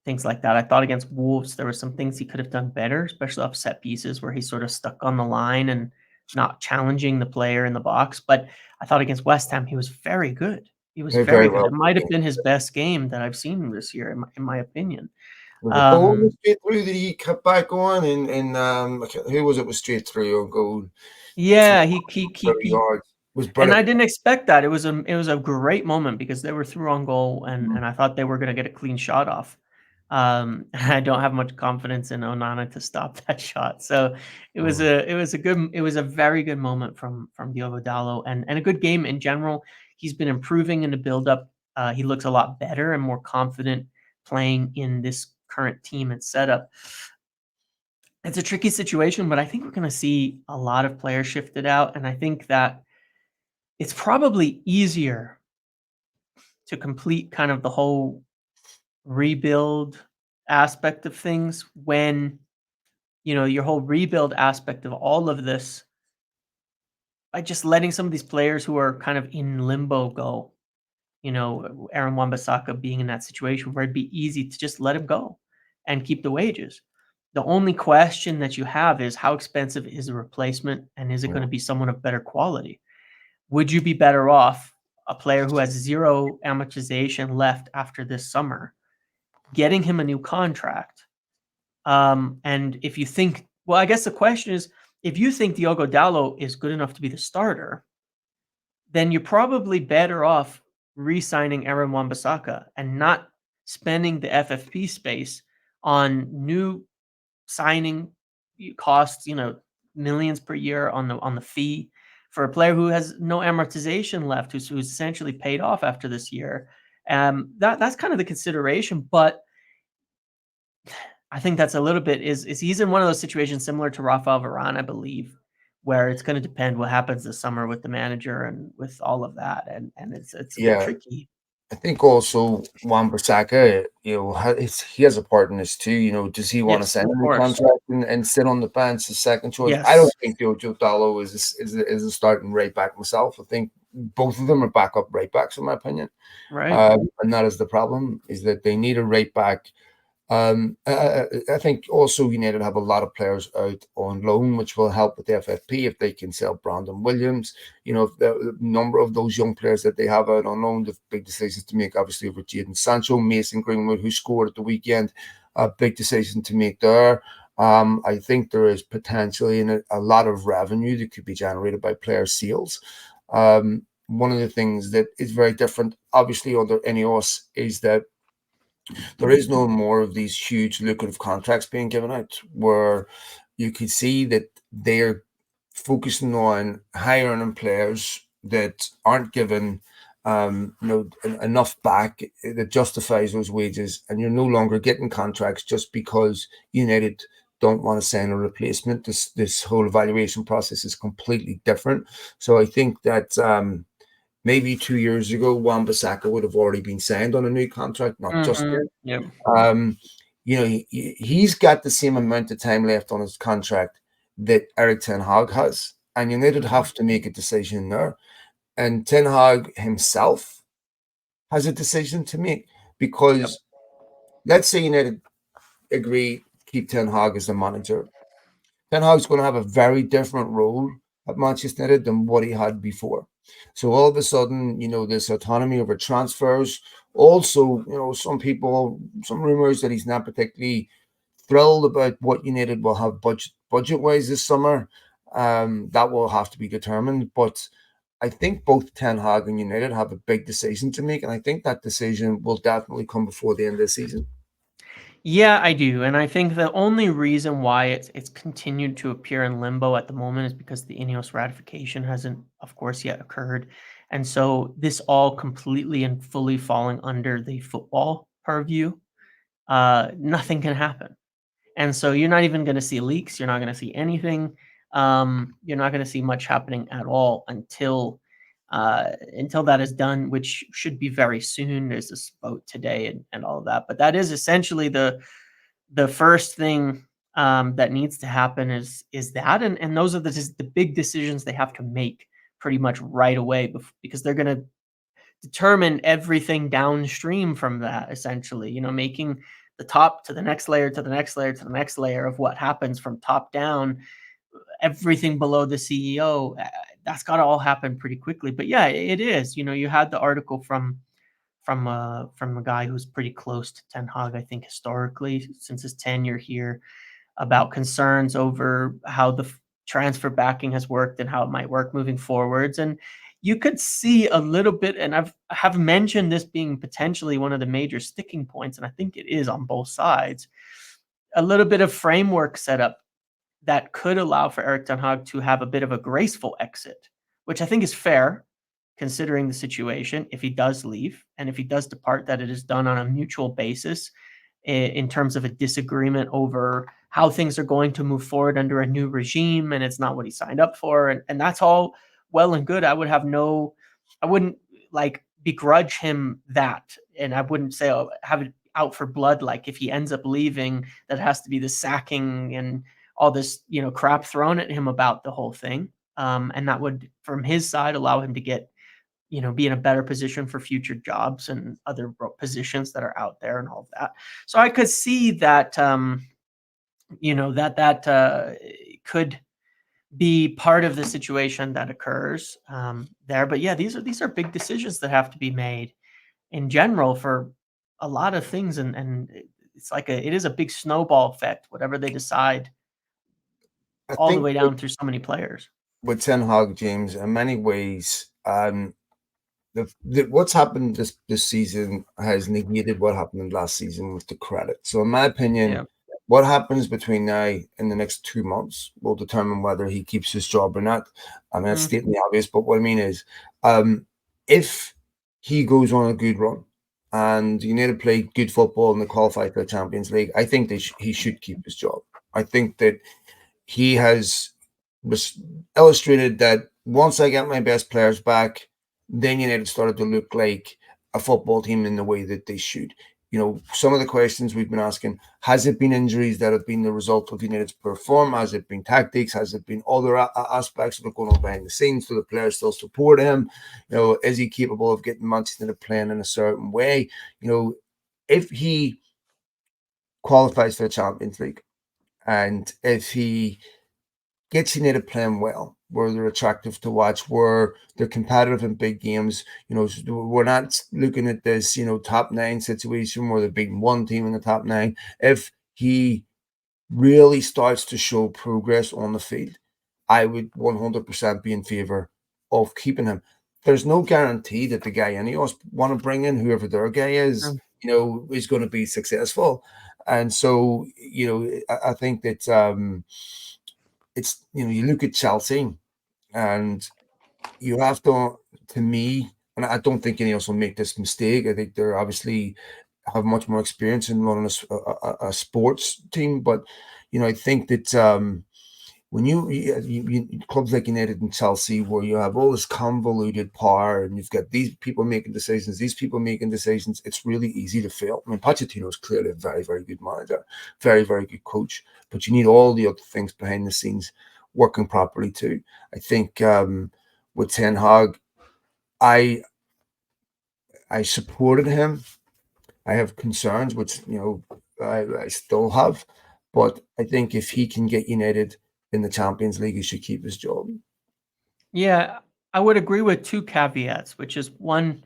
[SPEAKER 2] things like that. I thought against Wolves, there were some things he could have done better, especially off set pieces where he's sort of stuck on the line and not challenging the player in the box. But I thought against West Ham, he was very good. He was
[SPEAKER 1] Very,
[SPEAKER 2] very
[SPEAKER 1] very
[SPEAKER 2] good.
[SPEAKER 1] well.
[SPEAKER 2] It might have been his best game that I've seen this year, in my opinion.
[SPEAKER 1] Was it Bowen straight through that he cut back on, and who was it was straight through on goal?
[SPEAKER 2] Yeah,
[SPEAKER 1] 30 yards. It was
[SPEAKER 2] and I
[SPEAKER 1] brilliant.
[SPEAKER 2] didn't expect that. It was a great moment because they were through on goal, and I thought they were going to get a clean shot off. I don't have much confidence in Onana to stop that shot. So it was a very good moment from Diogo Dalot, and a good game in general. He's been improving in the build up. He looks a lot better and more confident playing in this current team and setup. It's a tricky situation, but I think we're going to see a lot of players shifted out, and I think that it's probably easier to complete kind of the whole rebuild aspect of things when your whole rebuild aspect of all of this by just letting some of these players who are kind of in limbo go. Aaron Wan-Bissaka being in that situation where it'd be easy to just let him go and keep the wages. The only question that you have is how expensive is a replacement, and is it going to be someone of better quality? Would you be better off a player who has zero amortization left after this summer, getting him a new contract? And if you think, well, I guess the question is, if you think Diogo Dalot is good enough to be the starter, then you're probably better off re-signing Aaron Wan-Bissaka and not spending the FFP space on new signing costs, millions per year on the fee for a player who has no amortization left, who's essentially paid off after this year. That's kind of the consideration, but I think that's a little bit is he's in one of those situations similar to Rafael Varane, I believe, where it's going to depend what happens this summer with the manager and with all of that, and it's a bit tricky.
[SPEAKER 1] I think also Wan-Bissaka, he has a part in this too. Does he want to
[SPEAKER 2] Yes,
[SPEAKER 1] sign
[SPEAKER 2] of
[SPEAKER 1] a new
[SPEAKER 2] course.
[SPEAKER 1] contract and sit on the bench as second choice? I
[SPEAKER 2] Yes.
[SPEAKER 1] don't think Diogo Dalot is a starting right back myself. I think both of them are backup right backs, in my opinion.
[SPEAKER 2] Right.
[SPEAKER 1] And that is the problem, is that they need a right back. I think also United have a lot of players out on loan, which will help with the FFP if they can sell Brandon Williams. If the number of those young players that they have out on loan, the big decisions to make, obviously, with Jadon Sancho, Mason Greenwood, who scored at the weekend, a big decision to make there. I think there is potentially a lot of revenue that could be generated by player sales. One of the things that is very different, obviously, under Ineos is that there is no more of these huge lucrative contracts being given out, where you could see that they're focusing on high earning players that aren't given enough back that justifies those wages, and you're no longer getting contracts just because United don't want to sign a replacement. This whole evaluation process is completely different. So I think that maybe 2 years ago, Wan-Bissaka would have already been signed on a new contract, not just
[SPEAKER 2] yet.
[SPEAKER 1] He's got the same amount of time left on his contract that Eric Ten Hag has, and United have to make a decision there. And Ten Hag himself has a decision to make, because let's say United agree keep Ten Hag as the manager. Ten Hag's going to have a very different role at Manchester United than what he had before. So all of a sudden, this autonomy over transfers. Also, some people, some rumors that he's not particularly thrilled about what United will have budget wise this summer. That will have to be determined. But I think both Ten Hag and United have a big decision to make, and I think that decision will definitely come before the end of the season.
[SPEAKER 2] Yeah, I do. And I think the only reason why it's continued to appear in limbo at the moment is because the Ineos ratification hasn't, of course, yet occurred. And so this all completely and fully falling under the football purview, nothing can happen. And so you're not even going to see leaks. You're not going to see anything. You're not going to see much happening at all until that is done, which should be very soon. There's this vote today and all of that. But that is essentially the first thing that needs to happen is that, and those are the big decisions they have to make pretty much right away because they're going to determine everything downstream from that, essentially, making the top to the next layer to the next layer to the next layer of what happens from top down, everything below the CEO. That's got to all happen pretty quickly. But yeah, it is. You had the article from a guy who's pretty close to Ten Hag, I think, historically since his tenure here, about concerns over how the transfer backing has worked and how it might work moving forwards. And you could see a little bit, and I have mentioned this being potentially one of the major sticking points, and I think it is on both sides, a little bit of framework set up that could allow for Erik Ten Hag to have a bit of a graceful exit, which I think is fair considering the situation if he does leave, and if he does depart, that it is done on a mutual basis in terms of a disagreement over how things are going to move forward under a new regime, and it's not what he signed up for, and that's all well and good. I wouldn't like begrudge him that, and I wouldn't say have it out for blood, like if he ends up leaving, that has to be the sacking and all this crap thrown at him about the whole thing, and that would, from his side, allow him to get be in a better position for future jobs and other positions that are out there and all of that. So I could see that, that could be part of the situation that occurs there. But yeah, these are big decisions that have to be made in general for a lot of things, and it's like it is a big snowball effect, whatever they decide,
[SPEAKER 1] I
[SPEAKER 2] all the
[SPEAKER 1] think
[SPEAKER 2] way down through so many players.
[SPEAKER 1] with Ten Hag, James, in many ways, what's happened this season has negated what happened last season with the credit. So, in my opinion,
[SPEAKER 2] Yeah.
[SPEAKER 1] what happens between now and the next 2 months will determine whether he keeps his job or not. I mean, that's stating the obvious, but what I mean is, if he goes on a good run and United play good football and they qualify for the Champions League, I think he should keep his job. I think that he has illustrated that once I get my best players back, then United started to look like a football team in the way that they should. Some of the questions we've been asking, has it been injuries that have been the result of United's perform? Has it been tactics? Has it been other aspects that are going on behind the scenes? Do the players still support him? Is he capable of getting Manchester United playing in a certain way? If he qualifies for the Champions League and if he gets United playing well, where they're attractive to watch, where they're competitive in big games. We're not looking at this, top nine situation where they're beating one team in the top nine. If he really starts to show progress on the field, I would 100% be in favor of keeping him. There's no guarantee that the guy Ineos want to bring in, whoever their guy is, is going to be successful. And so, I think that it's you look at Chelsea and you have to me, and I don't think any else will make this mistake. I think they're obviously have much more experience in running a sports team, but I think that when clubs like United and Chelsea, where you have all this convoluted power and you've got these people making decisions, it's really easy to fail. I mean, Pochettino is clearly a very, very good manager, very, very good coach, but you need all the other things behind the scenes working properly too. I think with Ten Hag, I supported him. I have concerns, which I still have. But I think if he can get United in the Champions League, he should keep his job.
[SPEAKER 2] Yeah, I would agree with two caveats, which is one,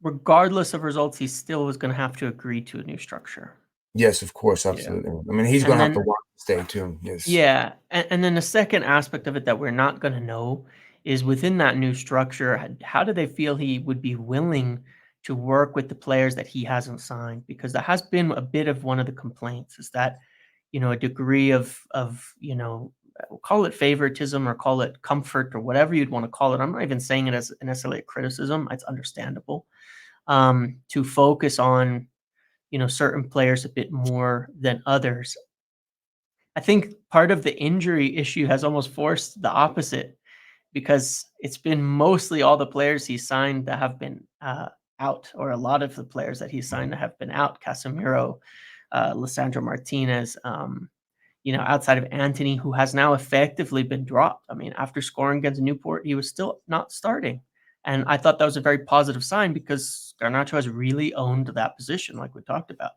[SPEAKER 2] regardless of results, he still was going to have to agree to a new structure.
[SPEAKER 1] Yes, of course,
[SPEAKER 2] Yeah.
[SPEAKER 1] absolutely. I mean, he's
[SPEAKER 2] And
[SPEAKER 1] going to have to
[SPEAKER 2] then,
[SPEAKER 1] want to stay too. Yes.
[SPEAKER 2] yeah, and then the second aspect of it that we're not going to know is within that new structure, how do they feel he would be willing to work with the players that he hasn't signed? Because that has been a bit of one of the complaints, is that, a degree of call it favoritism or call it comfort or whatever you'd want to call it. I'm not even saying it as necessarily a criticism. It's understandable, to focus on, certain players a bit more than others. I think part of the injury issue has almost forced the opposite, because it's been mostly all the players he signed that have been out, or a lot of the players that he signed that have been out. Casemiro, Lissandro Martinez, outside of Anthony, who has now effectively been dropped. I mean, after scoring against Newport, he was still not starting. And I thought that was a very positive sign, because Garnacho has really owned that position, like we talked about.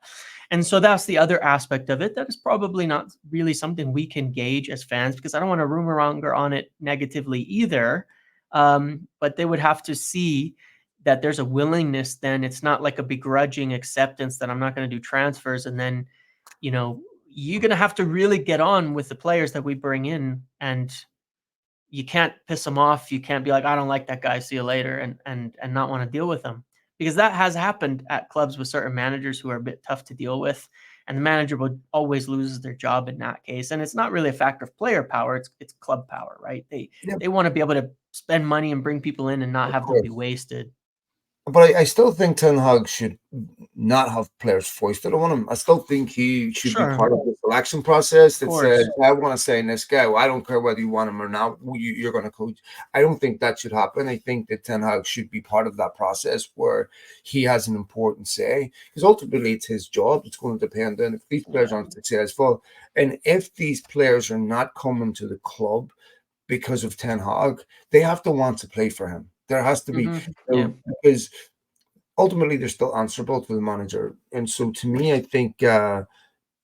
[SPEAKER 2] And so that's the other aspect of it that is probably not really something we can gauge as fans, because I don't want to rumor monger on it negatively either. But they would have to see that there's a willingness. Then it's not like a begrudging acceptance that I'm not going to do transfers, and then, you're going to have to really get on with the players that we bring in, and you can't piss them off. You can't be like, I don't like that guy, see you later, and not want to deal with them, because that has happened at clubs with certain managers who are a bit tough to deal with, and the manager will always loses their job in that case. And it's not really a factor of player power, it's club power, right? They want to be able to spend money and bring people in and not
[SPEAKER 1] Of
[SPEAKER 2] have them be
[SPEAKER 1] course.
[SPEAKER 2] wasted.
[SPEAKER 1] But I still think Ten Hag should not have players foisted on him. I still think he should be
[SPEAKER 2] Sure,
[SPEAKER 1] part of the selection process
[SPEAKER 2] of
[SPEAKER 1] that
[SPEAKER 2] course.
[SPEAKER 1] says, I want to sign this guy. Well, I don't care whether you want him or not. You're going to coach. I don't think that should happen. I think that Ten Hag should be part of that process where he has an important say, because ultimately it's his job. It's going to depend on if these players aren't successful, and if these players are not coming to the club because of Ten Hag, they have to want to play for him. There has to be,
[SPEAKER 2] Yeah.
[SPEAKER 1] because ultimately they're still answerable to the manager. And so to me, I think I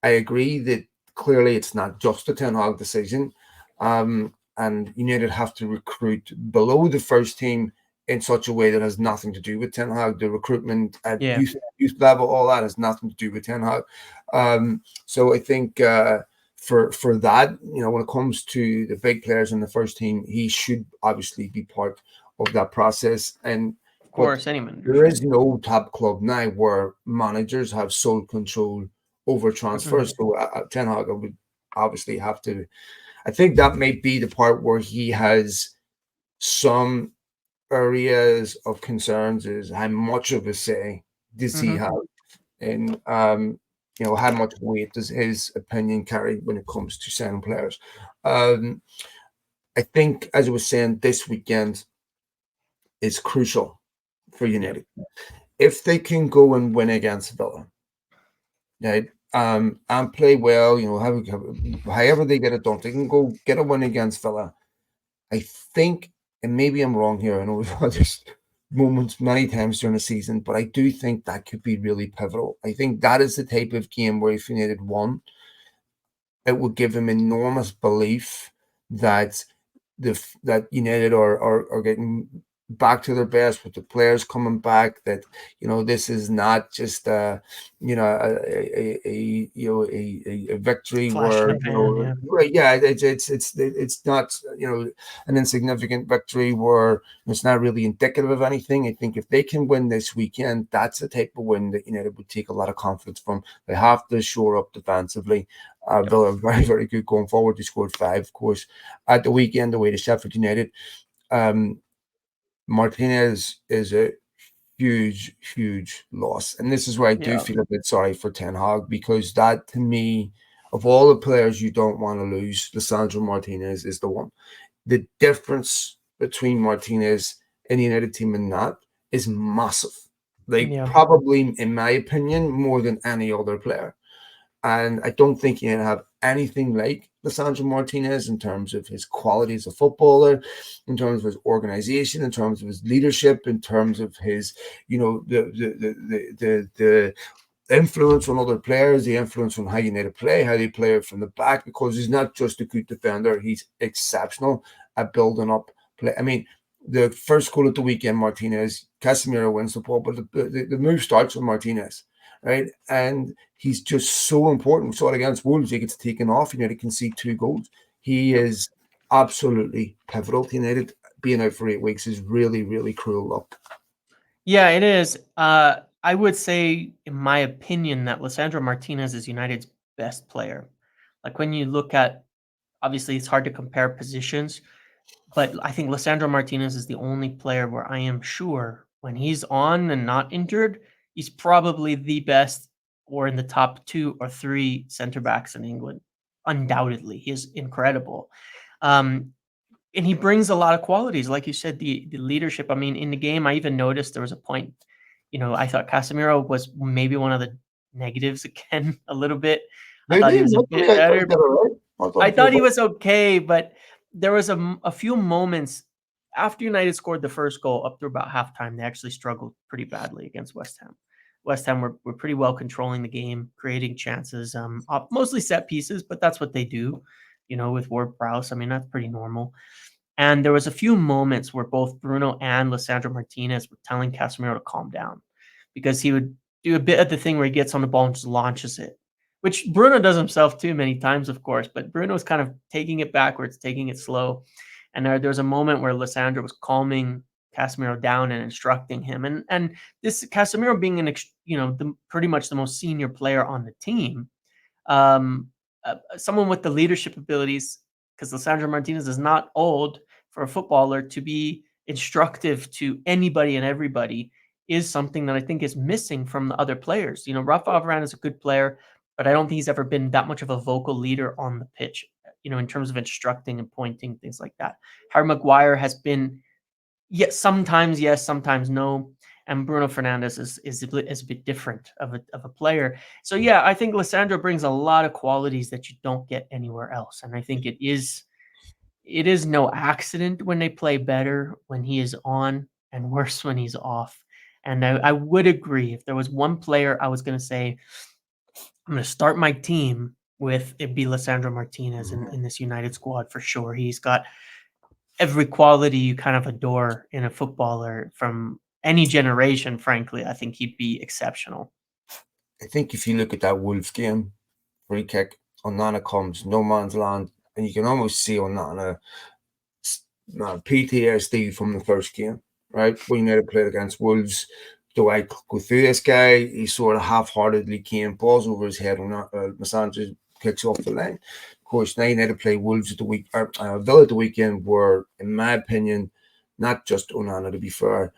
[SPEAKER 1] agree that clearly it's not just a Ten Hag decision. And United have to recruit below the first team in such a way that has nothing to do with Ten Hag. The recruitment at
[SPEAKER 2] Yeah.
[SPEAKER 1] youth level, all that has nothing to do with Ten Hag. So I think for that, when it comes to the big players in the first team, he should obviously be part of that process. And
[SPEAKER 2] Of course, any manager
[SPEAKER 1] there
[SPEAKER 2] should.
[SPEAKER 1] is no top club now where managers have sole control over transfers. So Ten Hag would obviously have to. I think that may be the part where he has some areas of concerns, is how much of a say does he have, and how much weight does his opinion carry when it comes to signing players. I think, as I was saying, this weekend is crucial for United. If they can go and win against Villa, right, and play well, however they get it done, they can go get a win against Villa. I think, and maybe I'm wrong here, I know we've had this moments many times during the season, but I do think that could be really pivotal. I think that is the type of game where if United won, it would give them enormous belief that that United are getting back to their best, with the players coming back, that this is not just a victory
[SPEAKER 2] Flash in
[SPEAKER 1] where
[SPEAKER 2] the pan,
[SPEAKER 1] it's not an insignificant victory where it's not really indicative of anything. I think if they can win this weekend, that's the type of win that United would take a lot of confidence from. They have to shore up defensively. Villa are very, very good going forward. They scored 5, of course, at the weekend away to Sheffield United. Martinez is a huge, huge loss. And this is where I do feel a bit sorry for Ten Hag, because that, to me, of all the players you don't want to lose, Lissandro Martinez is the one. The difference between Martinez and the United team and that is massive. Probably, in my opinion, more than any other player. And I don't think he can have anything like Lissandro Martinez in terms of his quality as a footballer, in terms of his organization, in terms of his leadership, in terms of his, the influence on other players, the influence on how you need to play, how they play it from the back, because he's not just a good defender, he's exceptional at building up play. I mean, the first goal at the weekend, Martinez, Casemiro wins the ball, but the move starts with Martinez, right? And he's just so important. We saw it against Wolves, he gets taken off, he can see 2 goals. He is absolutely pivotal to United. Being out for 8 weeks is really, really cruel luck.
[SPEAKER 2] Yeah, it is. I would say, in my opinion, that Lisandro Martinez is United's best player. Like when you look at, obviously, it's hard to compare positions, but I think Lisandro Martinez is the only player where I am sure when he's on and not injured, he's probably the best or in the top 2 or 3 center backs in England. Undoubtedly, he is incredible. Um, and he brings a lot of qualities, like you said, the leadership. I mean, in the game, I even noticed there was a point, I thought Casemiro was maybe one of the negatives again a little bit. I thought he
[SPEAKER 1] Maybe
[SPEAKER 2] was a bit better. I thought he was okay, but there was a few moments after United scored the first goal up to about halftime. They actually struggled pretty badly against West Ham. West Ham were pretty well controlling the game, creating chances, mostly set pieces, but that's what they do, with Ward-Prowse. I mean, that's pretty normal. And there was a few moments where both Bruno and Lisandro Martinez were telling Casemiro to calm down because he would do a bit of the thing where he gets on the ball and just launches it, which Bruno does himself too many times, of course, but Bruno's kind of taking it backwards, taking it slow. And there was a moment where Lisandro was calming Casemiro down and instructing him. And this Casemiro being pretty much the most senior player on the team, um, someone with the leadership abilities, because Lisandro Martinez is not old for a footballer to be instructive to anybody and everybody, is something that I think is missing from the other players. Rafael Varane is a good player, but I don't think he's ever been that much of a vocal leader on the pitch, in terms of instructing and pointing, things like that. Harry Maguire has been, yes, sometimes no. And Bruno Fernandes is a bit different of a player. So yeah, I think Lisandro brings a lot of qualities that you don't get anywhere else. And I think it is no accident when they play better when he is on and worse when he's off. And I would agree, if there was one player I was going to say I'm going to start my team with, it'd be Lisandro Martinez in this United squad for sure. He's got every quality you kind of adore in a footballer from any generation. Frankly, I think he'd be exceptional.
[SPEAKER 1] I think if you look at that Wolves game, free kick, Onana comes, no man's land, and you can almost see Onana PTSD from the first game, right? When United played against Wolves, do I go through this guy? He sort of half-heartedly came, balls over his head, Massanchez kicks off the line. Of course, now United play Wolves at the week, Villa at the weekend, were, in my opinion, not just Onana, to be fair,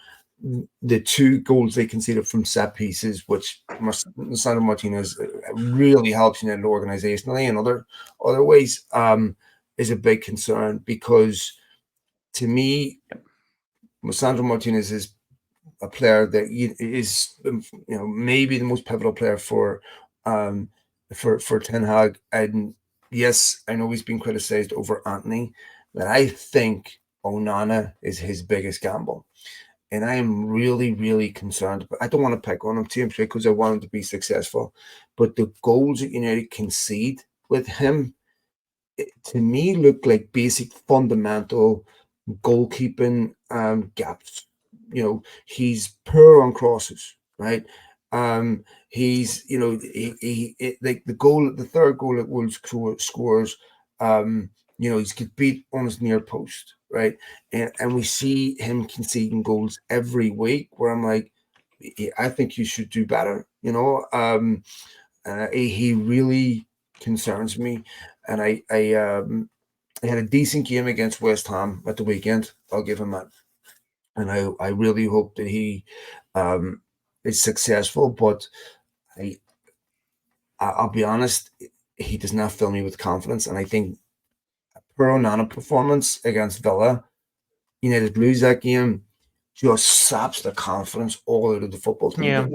[SPEAKER 1] the 2 goals they conceded from set pieces, which Lisandro Martinez really helps United organizationally and other ways, is a big concern, because to me, Lisandro Martinez is a player that is, maybe the most pivotal player for Ten Hag. And yes, I know he's been criticized over Anthony, but I think Onana is his biggest gamble. And I am really, really concerned. But I don't want to pick on him too much because I want him to be successful. But the goals that United concede with him, to me, look like basic fundamental goalkeeping gaps. He's poor on crosses, right? He's, like the third goal that Wolves scores, he's get beat on his near post, right? And we see him conceding goals every week where I'm like, I think you should do better, he really concerns me. And I had a decent game against West Ham at the weekend. I'll give him that. And I really hope that he is successful. But I'll be honest, he does not fill me with confidence. And I think per Onana performance against Villa, United lose that game, just saps the confidence all out of the football team.
[SPEAKER 2] Yeah.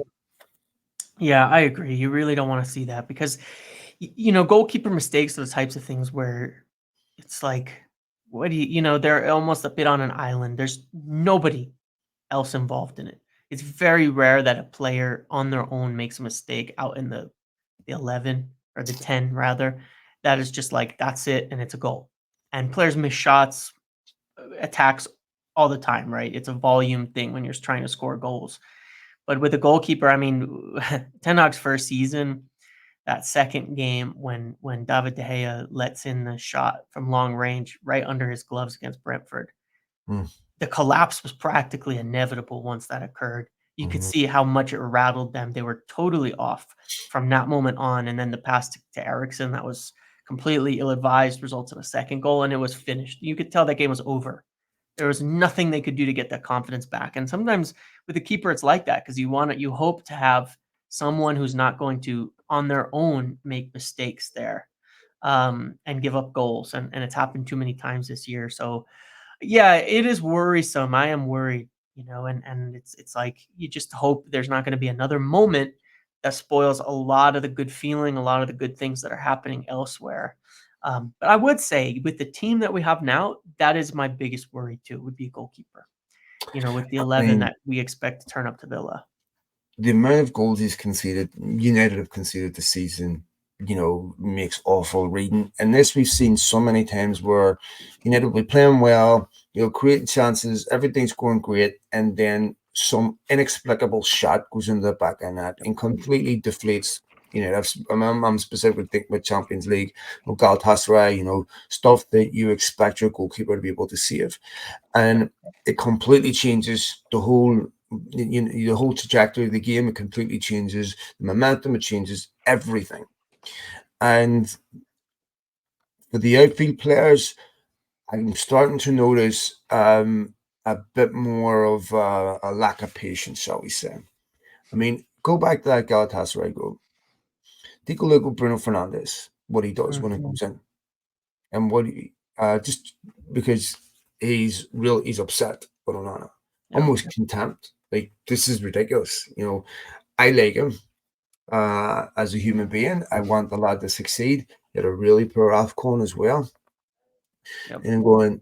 [SPEAKER 2] Yeah, I agree. You really don't want to see that because, goalkeeper mistakes are the types of things where it's like, what do they're almost a bit on an island. There's nobody else involved in it. It's very rare that a player on their own makes a mistake out in the 11 or the 10 rather. That is just like that's it and it's a goal. And players miss shots, attacks all the time, right? It's a volume thing when you're trying to score goals. But with a goalkeeper, I mean, Ten Hag's first season, that second game when David De Gea lets in the shot from long range right under his gloves against Brentford,
[SPEAKER 1] Mm.
[SPEAKER 2] the collapse was practically inevitable once that occurred. You could see how much it rattled them. They were totally off from that moment on, and then the pass to Eriksen that was completely ill-advised results in a second goal, and it was finished. You could tell that game was over. There was nothing they could do to get that confidence back. And sometimes with a keeper, it's like that because you hope to have someone who's not going to, on their own, make mistakes there and give up goals. And it's happened too many times this year. So, yeah, it is worrisome. I am worried, and it's like you just hope there's not going to be another moment that spoils a lot of the good feeling, a lot of the good things that are happening elsewhere. But I would say with the team that we have now, that is my biggest worry too, would be goalkeeper. With the
[SPEAKER 1] I
[SPEAKER 2] 11
[SPEAKER 1] mean,
[SPEAKER 2] that we expect to turn up to Villa.
[SPEAKER 1] the amount of goals he's conceded, United have conceded this season, makes awful reading. And this we've seen so many times where United will be playing well, creating chances, everything's going great, and then some inexplicable shot goes into the back of that and completely deflates. I'm specifically thinking about Champions League, Galatasaray, stuff that you expect your goalkeeper to be able to save, and it completely changes the whole trajectory of the game. It completely changes the momentum. It changes everything. And for the outfield players, I'm starting to notice a bit more of a lack of patience, shall we say. I mean, go back to that Galatasaray goal. Take a look at Bruno Fernandes, what he does when he comes in. And just because he's upset with Onana. Almost contempt. Like, this is ridiculous. I like him as a human being. I want the lad to succeed. He had a really poor AFCON as well.
[SPEAKER 2] Yep.
[SPEAKER 1] And going,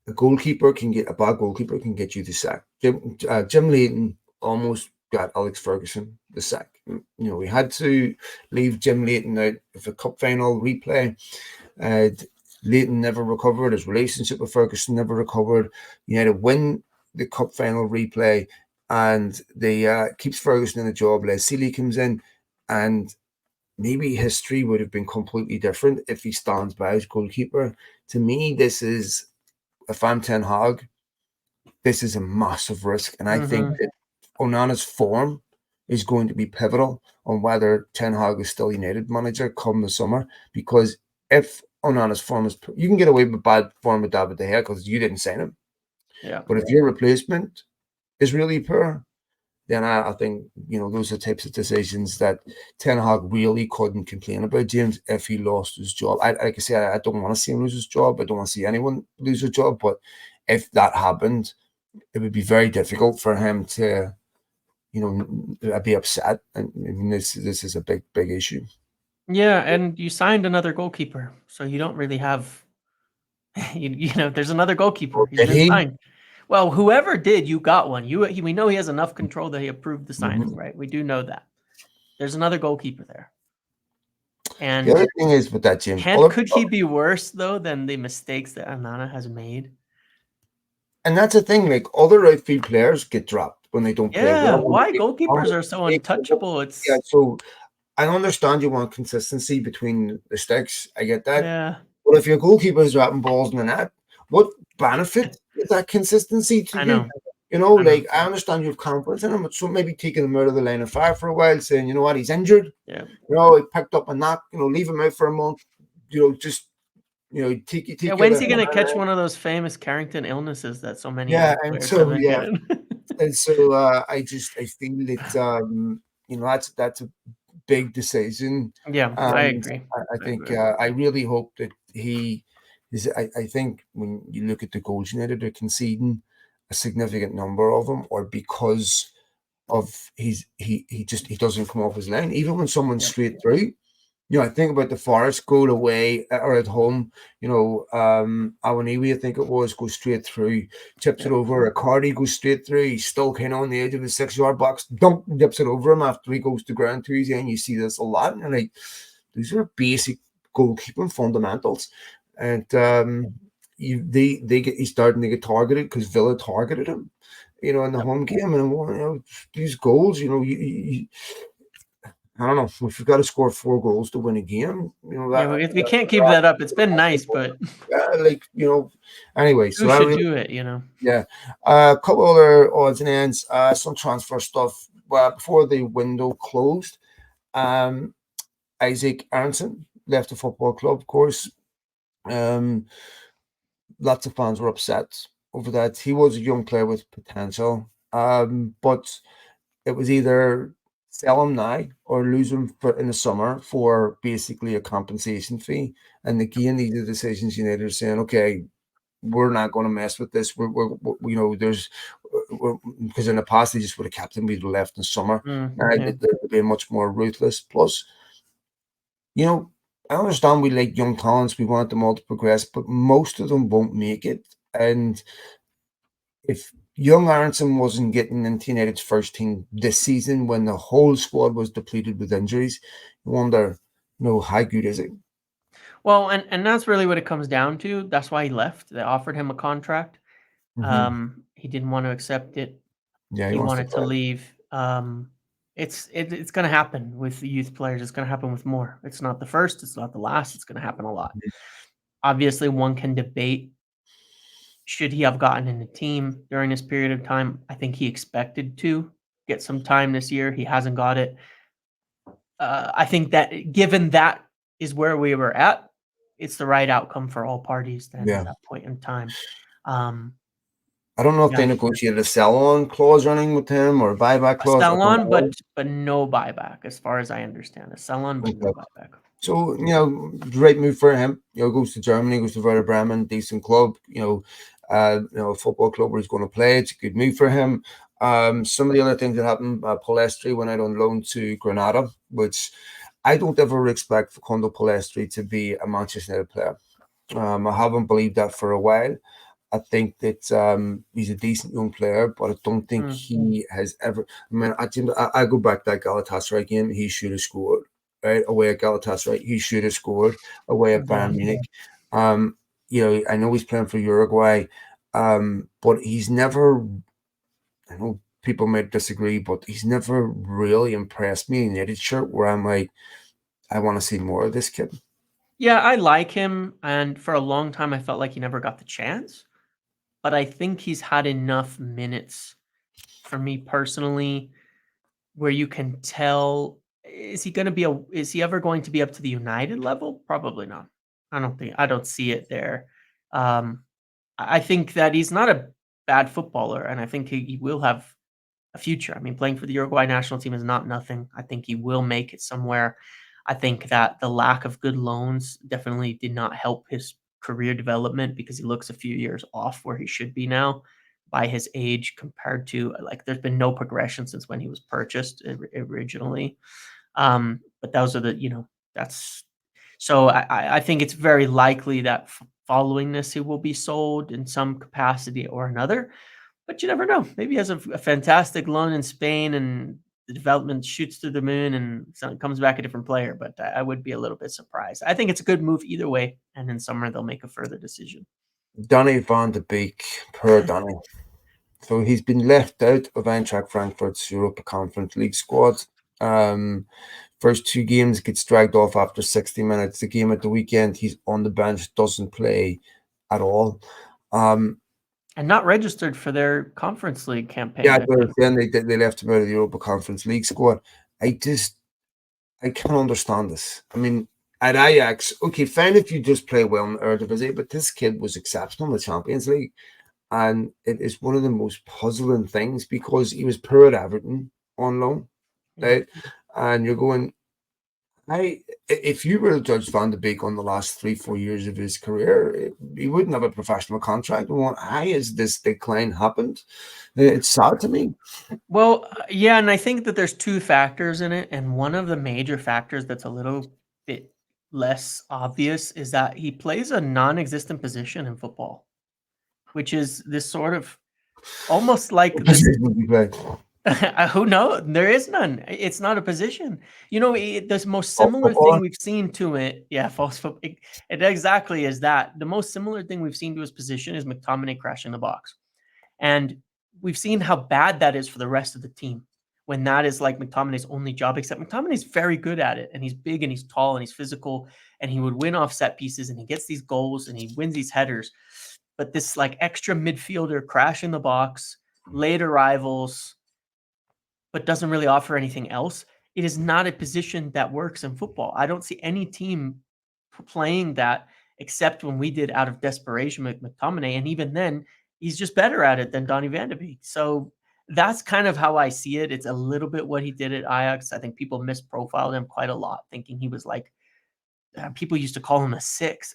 [SPEAKER 1] a bad goalkeeper can get you the sack. Jim Leighton almost got Alex Ferguson the sack. We had to leave Jim Leighton out of the cup final replay. Leighton never recovered. His relationship with Ferguson never recovered. United win the cup final replay, and they keeps Ferguson in the job. Les Sealy comes in, and maybe history would have been completely different if he stands by his goalkeeper. To me, if I'm Ten Hag, this is a massive risk, and I think that Onana's form is going to be pivotal on whether Ten Hag is still United manager come the summer. Because if Onana's form you can get away with bad form with David De Gea because you didn't sign him.
[SPEAKER 2] Yeah.
[SPEAKER 1] But if your replacement is really poor, then I think, those are types of decisions that Ten Hag really couldn't complain about, James, if he lost his job. Like I say, I don't want to see him lose his job. I don't want to see anyone lose their job. But if that happened, it would be very difficult for him to, be upset. And I mean, this is a big, big issue.
[SPEAKER 2] Yeah, and you signed another goalkeeper, so you don't really have, there's another goalkeeper. He's
[SPEAKER 1] Did
[SPEAKER 2] been
[SPEAKER 1] he?
[SPEAKER 2] signed. Well, whoever did, you got one. We know he has enough control that he approved the signing, right? We do know that. There's another goalkeeper there.
[SPEAKER 1] The
[SPEAKER 2] And
[SPEAKER 1] other thing is with that, James,
[SPEAKER 2] could he be worse though than the mistakes that Onana has made?
[SPEAKER 1] and that's the thing. Like, other outfield players get dropped when they don't play
[SPEAKER 2] Yeah,
[SPEAKER 1] well.
[SPEAKER 2] why goalkeepers are so untouchable?
[SPEAKER 1] Yeah,
[SPEAKER 2] It's
[SPEAKER 1] so I understand you want consistency between the sticks. I get that.
[SPEAKER 2] yeah,
[SPEAKER 1] But if your goalkeeper is dropping balls in the net, what benefit is that consistency to
[SPEAKER 2] I
[SPEAKER 1] you?
[SPEAKER 2] know. I know.
[SPEAKER 1] I understand you have confidence in him, but so maybe taking him out of the line of fire for a while, saying, you know what, he's injured.
[SPEAKER 2] Yeah.
[SPEAKER 1] He picked up a knock. Leave him out for a month. Just take
[SPEAKER 2] Yeah,
[SPEAKER 1] it.
[SPEAKER 2] when's he gonna catch one of those famous Carrington illnesses that so many of
[SPEAKER 1] Yeah,
[SPEAKER 2] the
[SPEAKER 1] and
[SPEAKER 2] players have
[SPEAKER 1] so
[SPEAKER 2] been
[SPEAKER 1] yeah,
[SPEAKER 2] getting?
[SPEAKER 1] and so I feel that that's a big decision,
[SPEAKER 2] Yeah, I
[SPEAKER 1] and
[SPEAKER 2] agree.
[SPEAKER 1] I think I really hope that he is. I think when you look at the goals United are conceding, a significant number of them are because of he doesn't come off his line. Even when someone's straight through, I think about the Forest goal away or at home. Awaniwi, I think it was, goes straight through, tips it
[SPEAKER 2] Yeah.
[SPEAKER 1] over. Cardi goes straight through. He's still kind of on the edge of the 6-yard box. Dunk, dips it over him after he goes to ground too easy. And you see this a lot. And like, these are basic goalkeeping fundamentals. And they get he's starting to get targeted because Villa targeted him, in the home game. And these goals, I don't know if you've got to score 4 goals to win a game.
[SPEAKER 2] Yeah, we can't keep that up. It's been nice, but
[SPEAKER 1] Anyway.
[SPEAKER 2] who
[SPEAKER 1] So
[SPEAKER 2] should do it?
[SPEAKER 1] yeah, a couple other odds and ends, some transfer stuff. Before the window closed, Isaac Aronson left the football club. Of course, lots of fans were upset over that. He was a young player with potential, but it was either sell him now or lose him in the summer for basically a compensation fee. And again, these are decisions United are saying, okay, we're not going to mess with this. There's because in the past they just would have kept him. We'd have left in summer. Now
[SPEAKER 2] Yeah.
[SPEAKER 1] they're being much more ruthless. Plus, I understand we like young talents. We want them all to progress, but most of them won't make it. And if young Aronson wasn't getting into United's first team this season when the whole squad was depleted with injuries, you wonder, how good is it?
[SPEAKER 2] Well, and that's really what it comes down to. That's why he left. They offered him a contract.
[SPEAKER 1] Mm-hmm.
[SPEAKER 2] He didn't want to accept it.
[SPEAKER 1] Yeah, he
[SPEAKER 2] He
[SPEAKER 1] wants to
[SPEAKER 2] wanted to
[SPEAKER 1] play.
[SPEAKER 2] leave. It's going to happen with the youth players. It's going to happen with more. It's not the first. It's not the last. It's going to happen a lot. Obviously, one can debate, should he have gotten in the team during this period of time? I think he expected to get some time this year. He hasn't got it. I think that given that is where we were at, it's the right outcome for all parties then at
[SPEAKER 1] Yeah.
[SPEAKER 2] that point in time.
[SPEAKER 1] I don't know if
[SPEAKER 2] Yeah.
[SPEAKER 1] they negotiated a sell-on clause or anything with him or a buyback
[SPEAKER 2] A
[SPEAKER 1] clause. I
[SPEAKER 2] sell
[SPEAKER 1] don't
[SPEAKER 2] on,
[SPEAKER 1] know.
[SPEAKER 2] but no buyback, as far as I understand. A sell on, but no
[SPEAKER 1] Okay.
[SPEAKER 2] buyback.
[SPEAKER 1] So, great move for him. Goes to Germany, goes to Werder Bremen, decent club, a football club where he's going to play. It's a good move for him. Some of the other things that happened, Palestri went out on loan to Granada, which I don't ever expect Facundo Palestri to be a Manchester United player. I haven't believed that for a while. I think that he's a decent young player, but I don't think he has ever. I mean, I go back to that Galatasaray game. He should have scored, right, away at Galatasaray. He should have scored away at Bayern Munich. I know he's playing for Uruguay, but he's never. I know people might disagree, but he's never really impressed me in United shirt. Where I'm like, I want to see more of this kid.
[SPEAKER 2] Yeah, I like him, and for a long time, I felt like he never got the chance. But I think he's had enough minutes for me personally, where you can tell, is he ever going to be up to the United level? Probably not. I don't see it there. I think that he's not a bad footballer, and I think he will have a future. I mean, playing for the Uruguay national team is not nothing. I think he will make it somewhere. I think that the lack of good loans definitely did not help his career development, because he looks a few years off where he should be now by his age, compared to, like, there's been no progression since when he was purchased originally. But those are that's so I think it's very likely that following this, he will be sold in some capacity or another. But you never know. Maybe he has a fantastic loan in Spain and the development shoots through the moon and comes back a different player. But I would be a little bit surprised. I think it's a good move either way. And in summer, they'll make a further decision.
[SPEAKER 1] Donny van de Beek, poor Donny. So he's been left out of Eintracht Frankfurt's Europa Conference League squad. First 2 games, gets dragged off after 60 minutes. The game at the weekend, he's on the bench, doesn't play at all.
[SPEAKER 2] And not registered for their Conference League campaign.
[SPEAKER 1] Yeah, then they left him out of the Europa Conference League squad. I can't understand this. I mean, at Ajax, okay, fine if you just play well in the Eredivisie, but this kid was exceptional in the Champions League. And it is one of the most puzzling things because he was poor at Everton on loan, right? And you're going, if you were to judge Van de Beek on the last 3-4 years of his career, he wouldn't have a professional contract. How has this decline happened? It's sad to me.
[SPEAKER 2] Well, yeah, and I think that there's two factors in it, and one of the major factors that's a little bit less obvious is that he plays a non-existent position in football, which is this sort of almost like
[SPEAKER 1] What
[SPEAKER 2] this.
[SPEAKER 1] position would you play?
[SPEAKER 2] Who knows? There is none. It's not a position. You know, the most
[SPEAKER 1] False
[SPEAKER 2] similar thing
[SPEAKER 1] footballer?
[SPEAKER 2] we've seen to it, yeah, false football. It exactly is that. The most similar thing we've seen to his position is McTominay crashing the box. And we've seen how bad that is for the rest of the team when that is like McTominay's only job, except McTominay's very good at it. And he's big and he's tall and he's physical and he would win off set pieces and he gets these goals and he wins these headers. But this like extra midfielder crashing the box, late arrivals, but doesn't really offer anything else. It is not a position that works in football. I don't see any team playing that except when we did out of desperation with McTominay. And even then, he's just better at it than Donny van de Beek. So that's kind of how I see it. It's a little bit what he did at Ajax. I think people misprofiled him quite a lot, thinking he was like, people used to call him a six.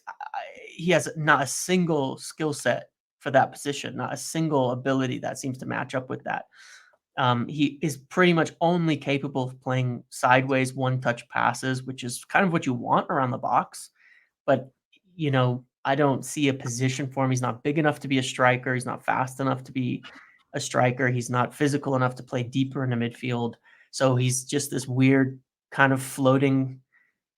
[SPEAKER 2] He has not a single skill set for that position, not a single ability that seems to match up with that. He is pretty much only capable of playing sideways one-touch passes, which is kind of what you want around the box. But, you know, I don't see a position for him. He's not big enough to be a striker. He's not fast enough to be a striker. He's not physical enough to play deeper in the midfield. So he's just this weird kind of floating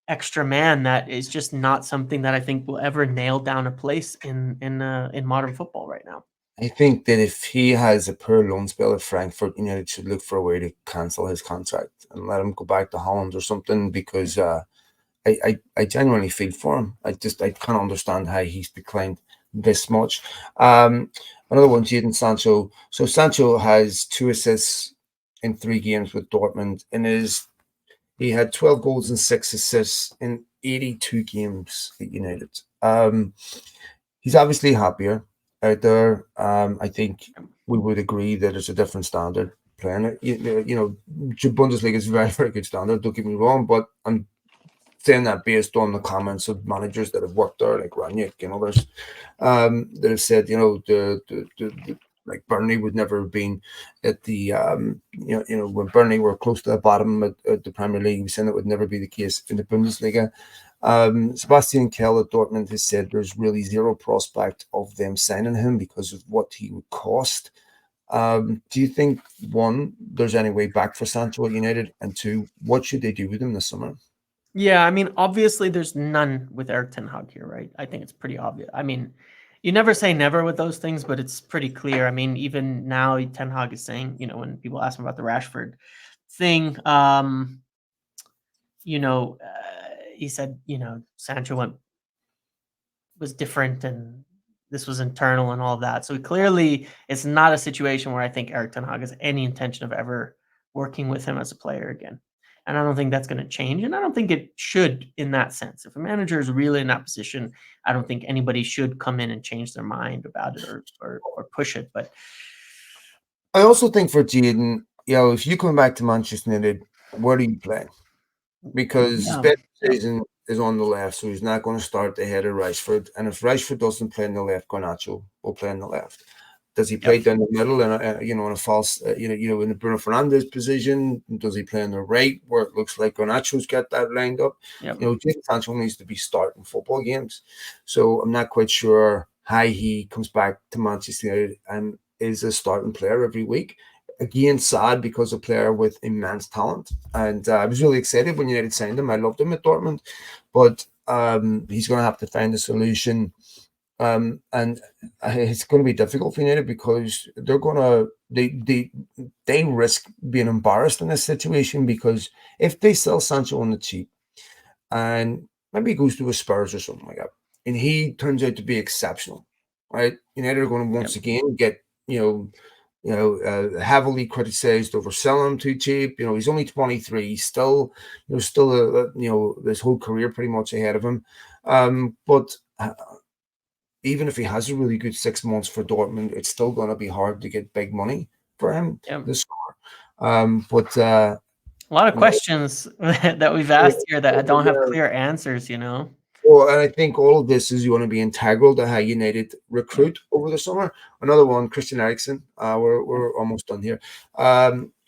[SPEAKER 2] extra man that is just not something that I think will ever nail down a place in modern football right now.
[SPEAKER 1] I think that if he has a poor loan spell at Frankfurt, United should look for a way to cancel his contract and let him go back to Holland or something, because I genuinely feel for him. I can't understand how he's declined this much. Another one, Jadon Sancho. So Sancho has 2 assists in 3 games with Dortmund, and he had 12 goals and 6 assists in 82 games at United. He's obviously happier out there. I think we would agree that it's a different standard playing it. You know, Bundesliga is a very, very good standard. Don't get me wrong, but I'm saying that based on the comments of managers that have worked there, like Ranić and others, that have said, you know, the like Burnley would never have been at the you know when Burnley were close to the bottom at the Premier League, we said it would never be the case in the Bundesliga. Sebastian Kehl at Dortmund has said there's really zero prospect of them signing him because of what he would cost. Do you think, one, there's any way back for Sancho at United, and two, what should they do with him this summer?
[SPEAKER 2] Yeah, I mean, obviously there's none with Erik Ten Hag here, right? I think it's pretty obvious. I mean, you never say never with those things, but it's pretty clear. I mean, even now Ten Hag is saying, you know, when people ask him about the Rashford thing, you know, he said, you know, Sancho was different and this was internal and all of that. So clearly it's not a situation where I think Erik Ten Hag has any intention of ever working with him as a player again. And I don't think that's going to change. And I don't think it should in that sense. If a manager is really in that position, I don't think anybody should come in and change their mind about it or push it. But
[SPEAKER 1] I also think for Jadon, you know, if you come back to Manchester United, where do you play? Because his best season is on the left, so he's not going to start ahead of Rashford. And if Rashford doesn't play on the left, Garnacho will play on the left. Does he play down the middle and you know, in a false, you know, in the Bruno Fernandes position? Does he play on the right where it looks like Garnacho's got that lined up? You know, Jadon Sancho needs to be starting football games, so I'm not quite sure how he comes back to Manchester United and is a starting player every week. Again, sad because a player with immense talent, and I was really excited when United signed him. I loved him at Dortmund, but he's going to have to find a solution. And it's going to be difficult for United because they're going to they risk being embarrassed in this situation, because if they sell Sancho on the cheap and maybe he goes to a Spurs or something like that and he turns out to be exceptional, right? United are going to once again get heavily criticized over selling him too cheap. You know, he's only 23. He's still this whole career pretty much ahead of him. But even if he has a really good 6 months for Dortmund, it's still going to be hard to get big money for him to score. But
[SPEAKER 2] a lot of questions that we've asked here that don't have clear answers, you know.
[SPEAKER 1] Well, and I think all of this is going to be integral to how United recruit over the summer. Another one, Christian Eriksen. We're almost done here.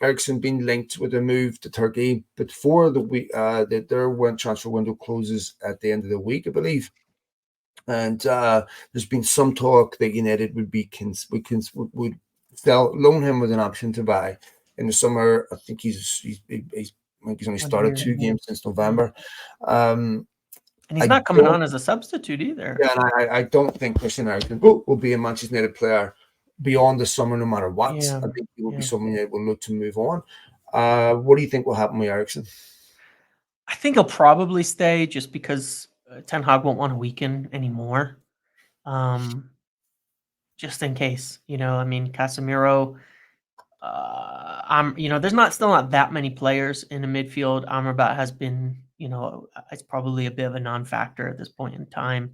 [SPEAKER 1] Ericsson being linked with a move to Turkey before the week. Their transfer window closes at the end of the week, I believe. And there's been some talk that United would loan him with an option to buy in the summer. I think he's only started 2 games since November.
[SPEAKER 2] And he's not coming on as a substitute either.
[SPEAKER 1] Yeah, and I don't think Christian Eriksen will be a Manchester United player beyond the summer, no matter what.
[SPEAKER 2] Yeah,
[SPEAKER 1] I think he will be someone that will look to move on. What do you think will happen with Eriksen?
[SPEAKER 2] I think he'll probably stay just because Ten Hag won't want to weaken anymore. Just in case, I mean, Casemiro. There's still not that many players in the midfield. Amrabat has been, it's probably a bit of a non-factor at this point in time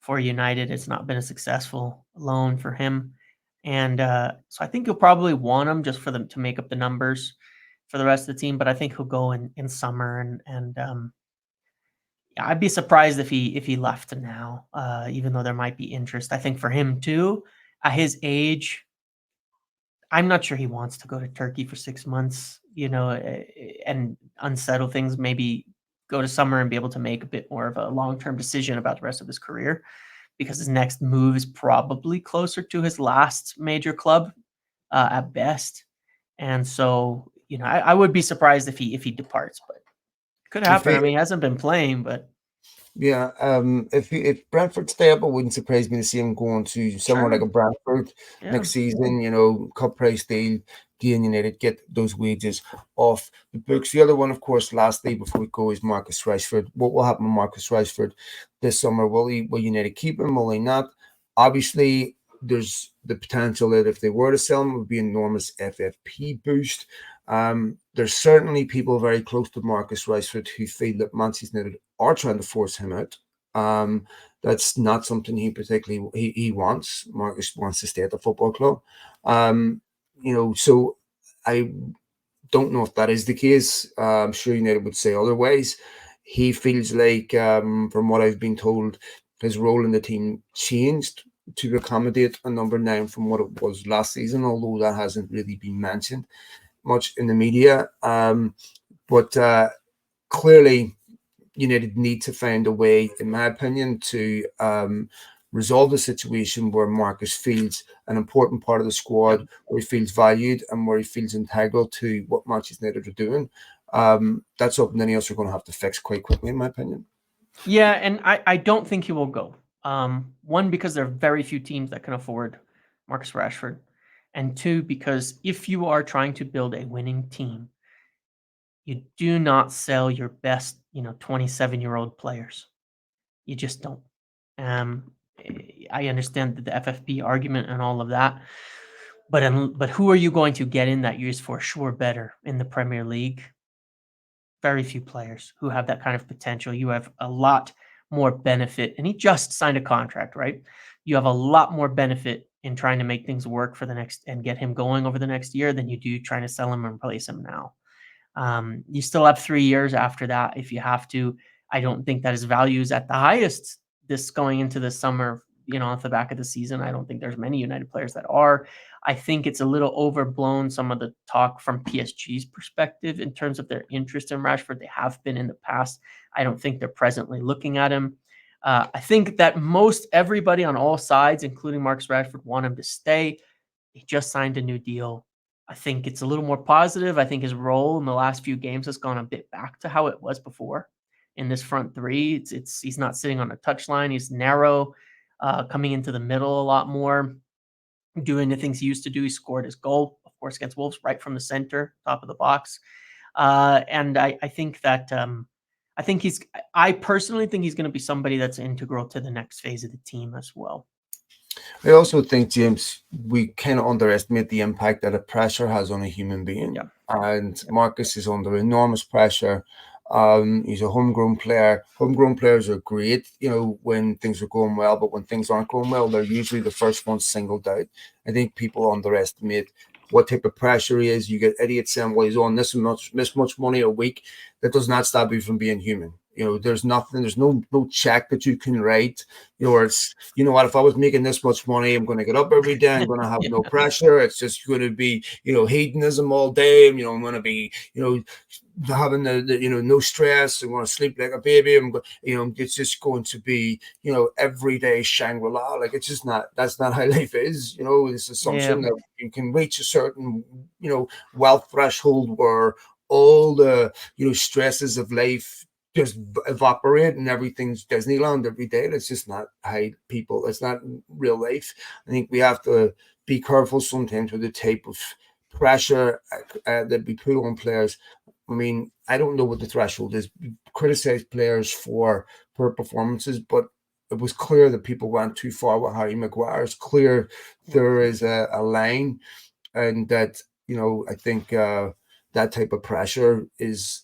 [SPEAKER 2] for United. It's not been a successful loan for him. And so I think you'll probably want him just for them to make up the numbers for the rest of the team. But I think he'll go in summer, and I'd be surprised if he left now, even though there might be interest. I think for him too, at his age, I'm not sure he wants to go to Turkey for 6 months, and unsettle things. Maybe go to summer and be able to make a bit more of a long-term decision about the rest of his career, because his next move is probably closer to his last major club at best. And so, I would be surprised if he departs, but it could happen. I mean, he hasn't been playing, but
[SPEAKER 1] yeah, if Brentford stay up, it wouldn't surprise me to see him going to somewhere like a Brentford next season. Cup price deal, United get those wages off the books. The other one, of course, lastly before we go, is Marcus Rashford. What will happen with Marcus Rashford this summer? Will United keep him? Will they not? Obviously, there's the potential that if they were to sell him, it would be an enormous FFP boost. There's certainly people very close to Marcus Rashford who feel that Manchester United are trying to force him out. That's not something he particularly he wants. Marcus wants to stay at the football club. So I don't know if that is the case. I'm sure United would say otherwise. He feels like, from what I've been told, his role in the team changed to accommodate a number 9 from what it was last season, although that hasn't really been mentioned much in the media. But clearly, United need to find a way, in my opinion, to resolve the situation where Marcus feels an important part of the squad, where he feels valued, and where he feels integral to what Manchester United are doing. That's something that else are going to have to fix quite quickly, in my opinion.
[SPEAKER 2] Yeah, and I don't think he will go. One, because there are very few teams that can afford Marcus Rashford. And 2, because if you are trying to build a winning team, you do not sell your best, 27-year-old players. You just don't. I understand the FFP argument and all of that, but who are you going to get in that year's for sure better in the Premier League? Very few players who have that kind of potential. You have a lot more benefit, and he just signed a contract, right? You have a lot more benefit in trying to make things work for the next and get him going over the next year than you do trying to sell him and replace him now. You still have 3 years after that if you have to. I don't think that his value is at the highest this going into the summer, off the back of the season. I don't think there's many United players that are. I think it's a little overblown, some of the talk from PSG's perspective in terms of their interest in Rashford. They have been in the past. I don't think they're presently looking at him. I think that most everybody on all sides, including Marcus Rashford, want him to stay. He just signed a new deal. I think it's a little more positive. I think his role in the last few games has gone a bit back to how it was before in this front three. He's not sitting on a touchline. He's narrow, coming into the middle a lot more, doing the things he used to do. He scored his goal, of course, against Wolves right from the center, top of the box. And I think that I personally think he's going to be somebody that's integral to the next phase of the team as well.
[SPEAKER 1] I also think, James, we kind of underestimate the impact that a pressure has on a human being.
[SPEAKER 2] Yeah.
[SPEAKER 1] And Marcus is under enormous pressure. He's a homegrown player. Homegrown players are great, when things are going well, but when things aren't going well, they're usually the first ones singled out. I think people underestimate what type of pressure he is. You get idiots saying, well, he's on this much money a week. That does not stop you from being human. there's nothing, there's no check that you can write. Or it's, what, if I was making this much money, I'm going to get up every day, I'm going to have no pressure. It's just going to be, hedonism all day. I'm going to be, having the no stress. I'm going to sleep like a baby. It's just going to be, everyday Shangri-La. Like, it's just not, that's not how life is. This assumption that you can reach a certain, wealth threshold where all the, stresses of life just evaporate and everything's Disneyland every day. That's just not how people, it's not real life. I think we have to be careful sometimes with the type of pressure that we put on players. I mean, I don't know what the threshold is. We criticize players for poor performances, but it was clear that people went too far with Harry Maguire. It's clear there is a line, and that, I think that type of pressure is,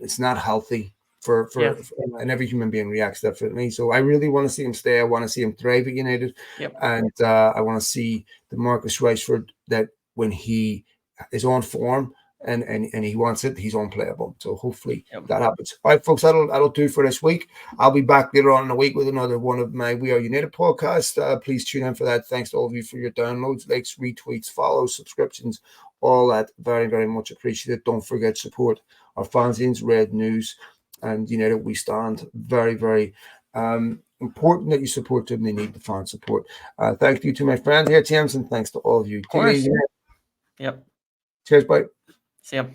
[SPEAKER 1] it's not healthy for and every human being reacts differently. So I really want to see him stay. I want to see him thrive at United. And I want to see the Marcus Rashford that when he is on form and he wants it, he's unplayable. So hopefully that happens. All right, folks, that'll do for this week. I'll be back later on in the week with another one of my We Are United podcasts. Please tune in for that. Thanks to all of you for your downloads, likes, retweets, follows, subscriptions, all that. Very, very much appreciated. Don't forget, support our fanzines, Red News, and United We Stand. Very, very important that you support them. They need the fan support. Thank you to my friend here, James, and thanks to all of you.
[SPEAKER 2] Of course.
[SPEAKER 1] Cheers, bye.
[SPEAKER 2] See ya.